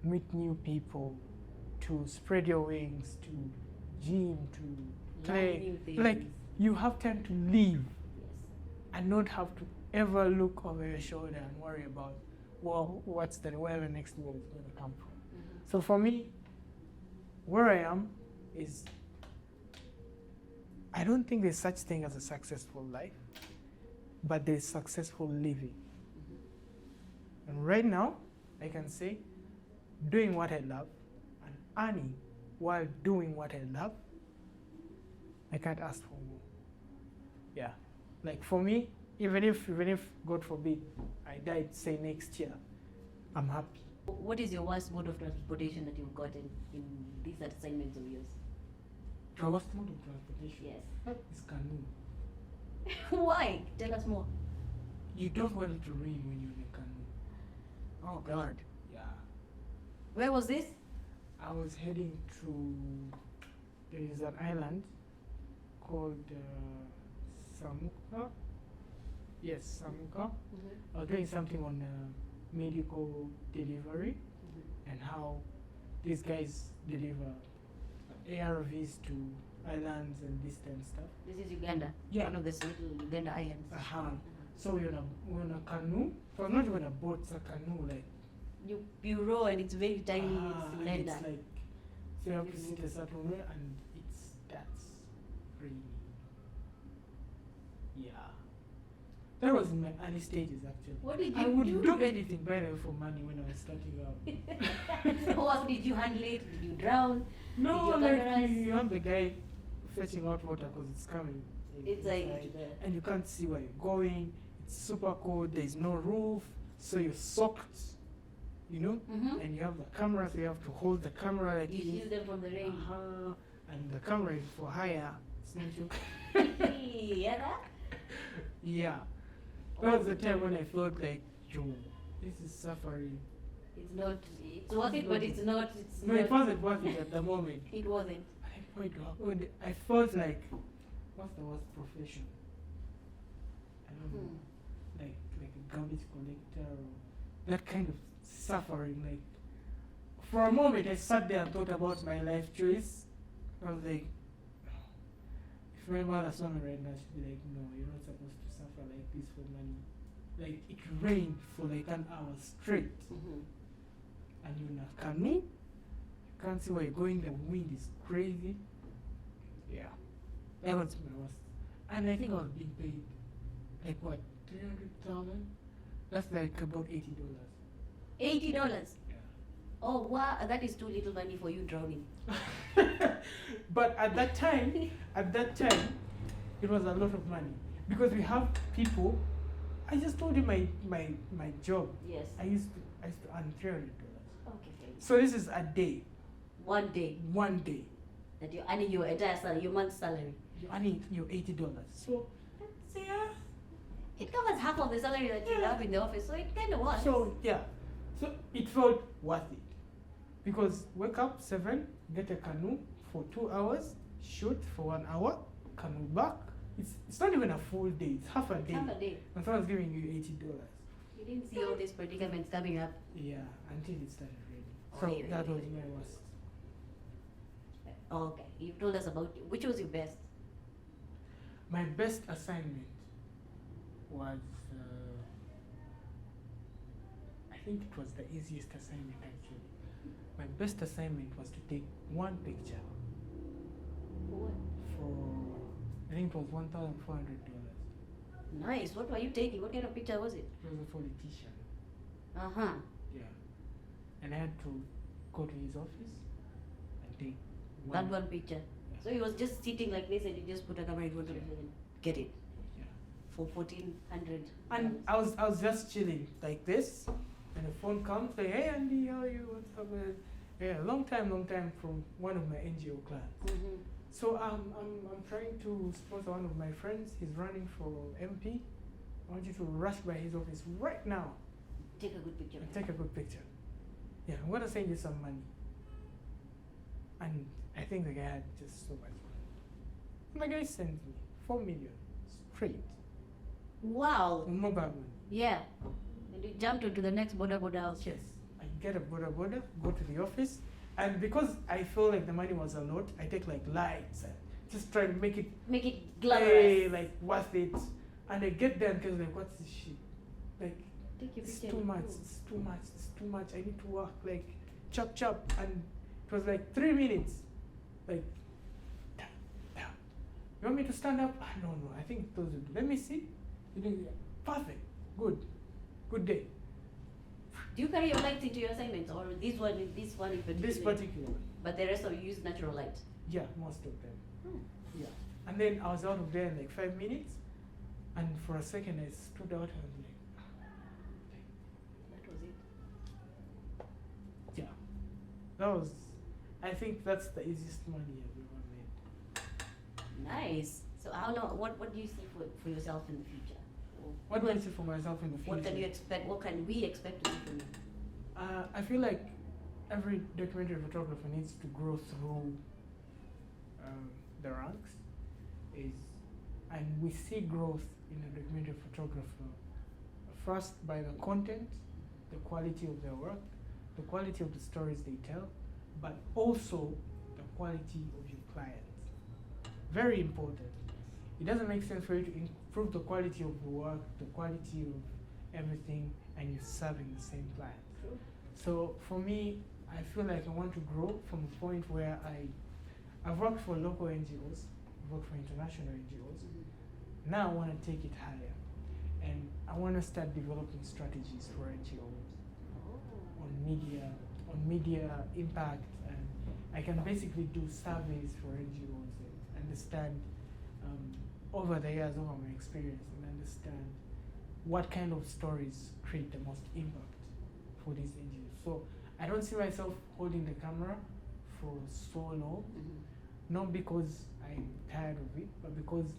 meet new people, to spread your wings, to gym, to play. new things. Like you have time to live Yes. and not have to ever look over your shoulder and worry about, well, where the next meal is going to come from. So for me, where I am is, I don't think there's such thing as a successful life, but there's successful living. And right now, I can say, doing what I love and earning while doing what I love, I can't ask for more. Yeah, like for me, even if God forbid I died, say next year, I'm happy. What is your worst mode of transportation that you've gotten in these assignments of yours? The worst mode of transportation Yes. is canoe. Why? Tell us more. You don't want it to rain when you're in a canoe. Oh God. Yeah. Where was this? I was heading to, there is an island called Samuka. Yes, Samuka. I was doing something on medical delivery and how these guys deliver ARVs to islands and distant stuff. This is Uganda. Yeah. One of the little Uganda islands. So we're on a canoe. So not even a boat, it's a canoe. Like You row and it's very tiny and cylinder. it's like, so you have to sit a certain way, and that's really, yeah. That was in my early stages actually. What did I you would do? do anything by the way for money when I was starting out. How did you handle it? Did you drown? No, Did you like categorize? you have the guy fetching out water because it's coming. It's like- inside, and you can't see where you're going. It's super cold. There's no roof, so you're soaked. You know, and you have the camera, so you have to hold the camera like You shield them from the rain. And the camera is for hire. It's not you. Yeah. Yeah. That was the time when I felt like, yo, this is suffering. It's worth it, but it's not. No, it wasn't worth it at the moment. It wasn't. I felt like, what's the worst profession? I don't know. Like a garbage collector or that kind of suffering. Like, for a moment I sat there and thought about my life choice. I was like, if my mother saw me right now, she'd be like, no, you're not supposed to suffer like this for money. Like, it rained for like an hour straight. And you're in a canoe, you can't see where you're going, the wind is crazy. Yeah, that was my worst. And I think I was being paid, like what, 300,000? That's like about $80. $80. Yeah. Oh, wow, that is too little money for you drowning. But at that time, it was a lot of money because we have people. I just told you my job. Yes. I used to earn $300. Okay, fine. So this is a day. One day One day. that you're earning your entire salary, your month's salary. You earning your $80. So yeah. It covers half of the salary that you have in the office, so it kind of works. So yeah. So it felt worth it. Because wake up 7, get a canoe for 2 hours, shoot for 1 hour, canoe back. It's not even a full day, it's half a day. Half a day. And someone's giving you $80. You didn't see all these predicaments coming up. Yeah, until it started raining. Oh, So yeah, that yeah, was yeah. my worst. Okay, you told us about which was your best. My best assignment was, I think it was the easiest assignment actually. My best assignment was to take one picture What? for, I think it was $1,400. Nice. What were you taking? What kind of picture was it? It was a politician. Uh-huh. Yeah. And I had to go to his office and take That one picture. Yeah. So he was just sitting like this and you just put a camera in front of him and get it Yeah. for 1,400. And I was just chilling like this, and the phone comes like, hey Andy, how are you? What's up? Yeah, long time from one of my NGO clients. Mm-hmm. So I'm trying to sponsor one of my friends. He's running for MP. I want you to rush by his office right now Take a good picture. and take a good picture. Yeah, I'm gonna send you some money. And I think the guy had just so much money. And the guy sends me 4 million straight. Wow. Mobile money. Yeah. And you jumped into the next border house. Yes. I get a border, go to the office, and because I feel like the money was a lot, I take like lights and just try to make it Make it glamorous. like worth it. And I get there and tell like, what's this shit? Like, Take your it's picture. too much, it's too much, it's too much. I need to work like chop chop. And it was like 3 minutes. Like, down, down. You want me to stand up? Ah, no, I think those will do. Let me see. You think, yeah, perfect, good day. Do you carry your lights into your assignments or this one in particular? This particular one. But the rest of you use natural light. Yeah, most of them. Hmm. Yeah. And then I was out of there in like 5 minutes, and for a second I stood out and I was like, That was it. yeah. That was, I think that's the easiest money I've ever made. Nice. So how long? What do you see for yourself in the future? What do I see for myself in the future? What can you expect? What can we expect to see from you? I feel like every documentary photographer needs to grow through the ranks. And we see growth in a documentary photographer first by the content, the quality of their work, the quality of the stories they tell, but also the quality of your clients. Very important. It doesn't make sense for you to improve the quality of the work, the quality of everything, and you're serving the same client. True. So for me, I feel like I want to grow from a point where I've worked for local NGOs, I've worked for international NGOs. Mm-hmm. Now I want to take it higher, and I want to start developing strategies for NGOs on media impact, and I can basically do surveys for NGOs and understand over the years, over my experience, and understand what kind of stories create the most impact for these NGOs. So I don't see myself holding the camera for so long, Mm-hmm. not because I'm tired of it, but because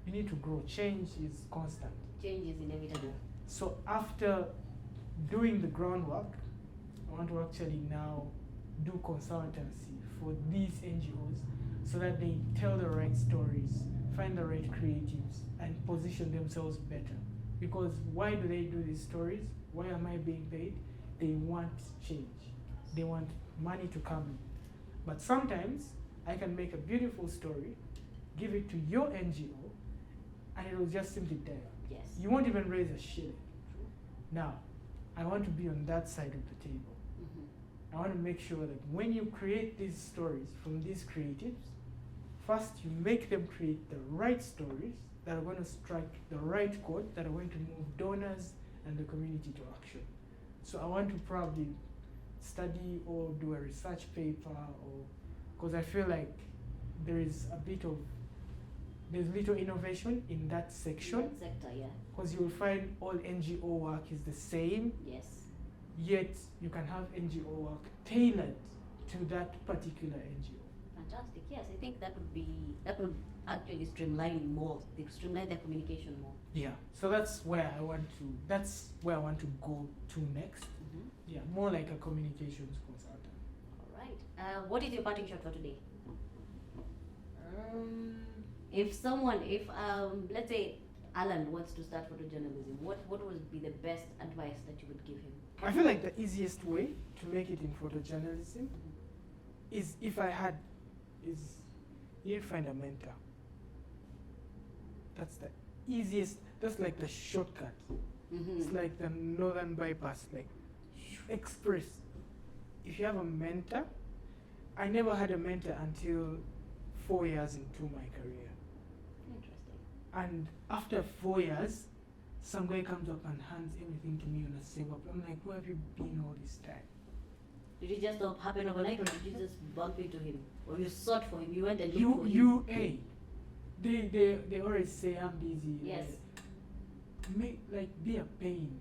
you need to grow. Change is constant. Change is inevitable. So after doing the groundwork, I want to actually now do consultancy for these NGOs so that they tell the right stories, find the right creatives, and position themselves better. Because why do they do these stories? Why am I being paid? They want change. They want money to come in. But sometimes I can make a beautiful story, give it to your NGO, and it will just simply die. Yes. You won't even raise a shilling. True. Now, I want to be on that side of the table. Mm-hmm. I want to make sure that when you create these stories from these creatives, first you make them create the right stories that are going to strike the right chord, that are going to move donors and the community to action. So I want to probably study or do a research paper, or because I feel like there's little innovation in that section, sector, yeah. because you'll find all NGO work is the same, Yes. yet you can have NGO work tailored to that particular NGO. Fantastic. Yes, I think that would actually streamline their communication more. Yeah. So that's where I want to go to next. Mm-hmm. Yeah, more like a communications consultant. All right. What is your parting shot for today? If let's say Alan wants to start photojournalism, what would be the best advice that you would give him? I feel like the easiest way to make it in photojournalism is you find a mentor. That's the easiest. That's like the shortcut. Mm-hmm. It's like the northern bypass, like express. If you have a mentor, I never had a mentor until 4 years into my career. Interesting. And after 4 years, some guy comes up and hands everything to me on a silver plate. I'm like, where have you been all this time? Did it just happen overnight, or did you just bump into him, or you sought for him? You went and looked for him. They always say I'm busy. Yes. Be a pain.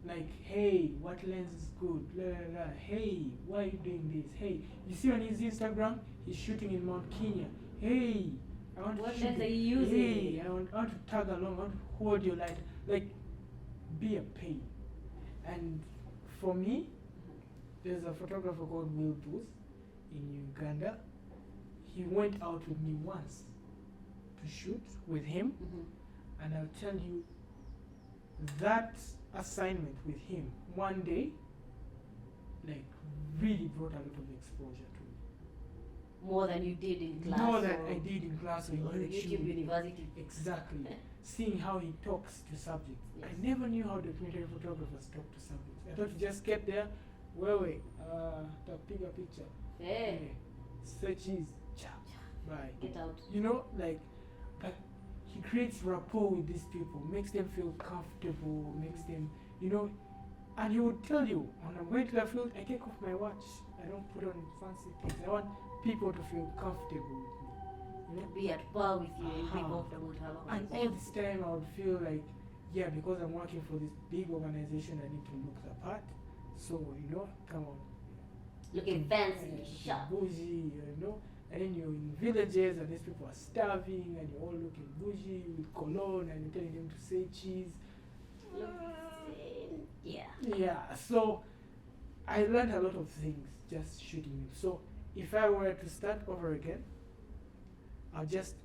Like, hey, what lens is good? Blah, blah, blah. Hey, why are you doing this? Hey, you see on his Instagram, he's shooting in Mount Kenya. Hey, I want What to shoot. lens are you using? Hey, I want to tag along. I want to hold your light. Like, be a pain. And for me, there's a photographer called Will Booth in Uganda. He went out with me once to shoot with him, Mm-hmm. and I'll tell you that assignment with him one day, like, really brought a lot of exposure to me. More than you did in class. More than I did in class or in or YouTube University. Exactly. Seeing how he talks to subjects. Yes. I never knew how documentary photographers talk to subjects. I thought you just get there, take a picture. Hey, Searches, bye. get out. But he creates rapport with these people, makes them feel comfortable, makes them, and he would tell you, when I'm going to the field, I take off my watch. I don't put on fancy things. I want people to feel comfortable with me. To be at par with you and be Uh-huh. comfortable to have a And conversation. all this time I would feel like, yeah, because I'm working for this big organization, I need to look the part. So, come on. Looking fancy, sharp. Bougie, and then you're in villages and these people are starving and you're all looking bougie with cologne and you're telling them to say cheese. Yeah. Yeah, so I learned a lot of things just shooting him. So if I were to start over again, I'll just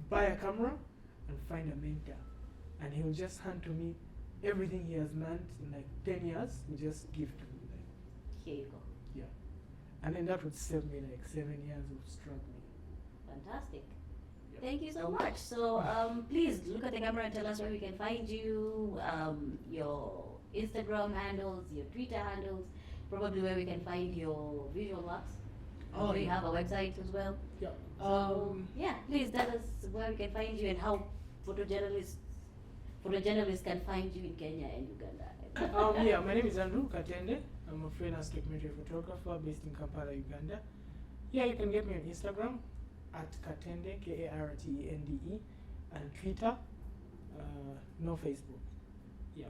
buy a camera and find a mentor. And he'll just hand to me everything he has learned in like 10 years, he'll just give to me. Here you go. Yeah. And then that would save me like 7 years of struggling. Fantastic. Yep. Thank you so much. So please look at the camera and tell us where we can find you, your Instagram handles, your Twitter handles, probably where we can find your visual works. Oh, You yeah. have a website as well. Yeah. Yeah, please tell us where we can find you and how photojournalists can find you in Kenya and Uganda. Yeah, my name is Andrew Kartende. I'm a freelance documentary photographer based in Kampala, Uganda. Yeah, you can get me on Instagram at Kartende, Kartende, and Twitter, no Facebook. Yeah.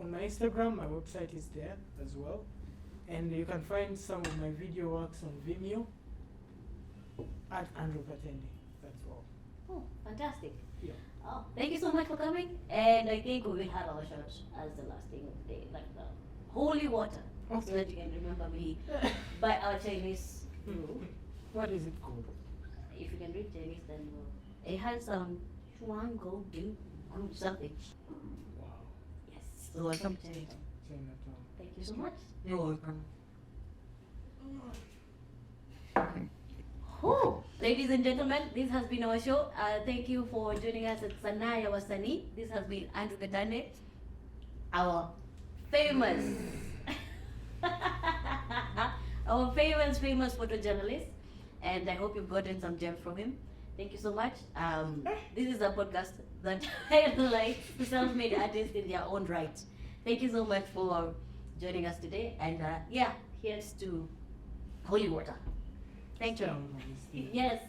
On my Instagram, my website is there as well. And you can find some of my video works on Vimeo at Andrew Kartende. That's all. Oh, fantastic. Yeah. Oh, thank you so much for coming. And I think we will have our shot as the last thing of the day, like the holy water, so Okay. that you can remember me by our Chinese rule. What is it called? If you can read Chinese, then it has Chuan Go Do Good something. Wow. Yes. So welcome to Chinatown. Chinatown. Thank you so much. You're welcome. Oh, ladies and gentlemen, this has been our show. Thank you for joining us at Sanaa ya Wasanii. This has been Andrew Kartende, our famous, famous photojournalist, and I hope you've gotten some gems from him. Thank you so much. This is a podcast that highlights self-made artists in their own right. Thank you so much for joining us today. And yeah, here's to holy water. Thank you. Yes.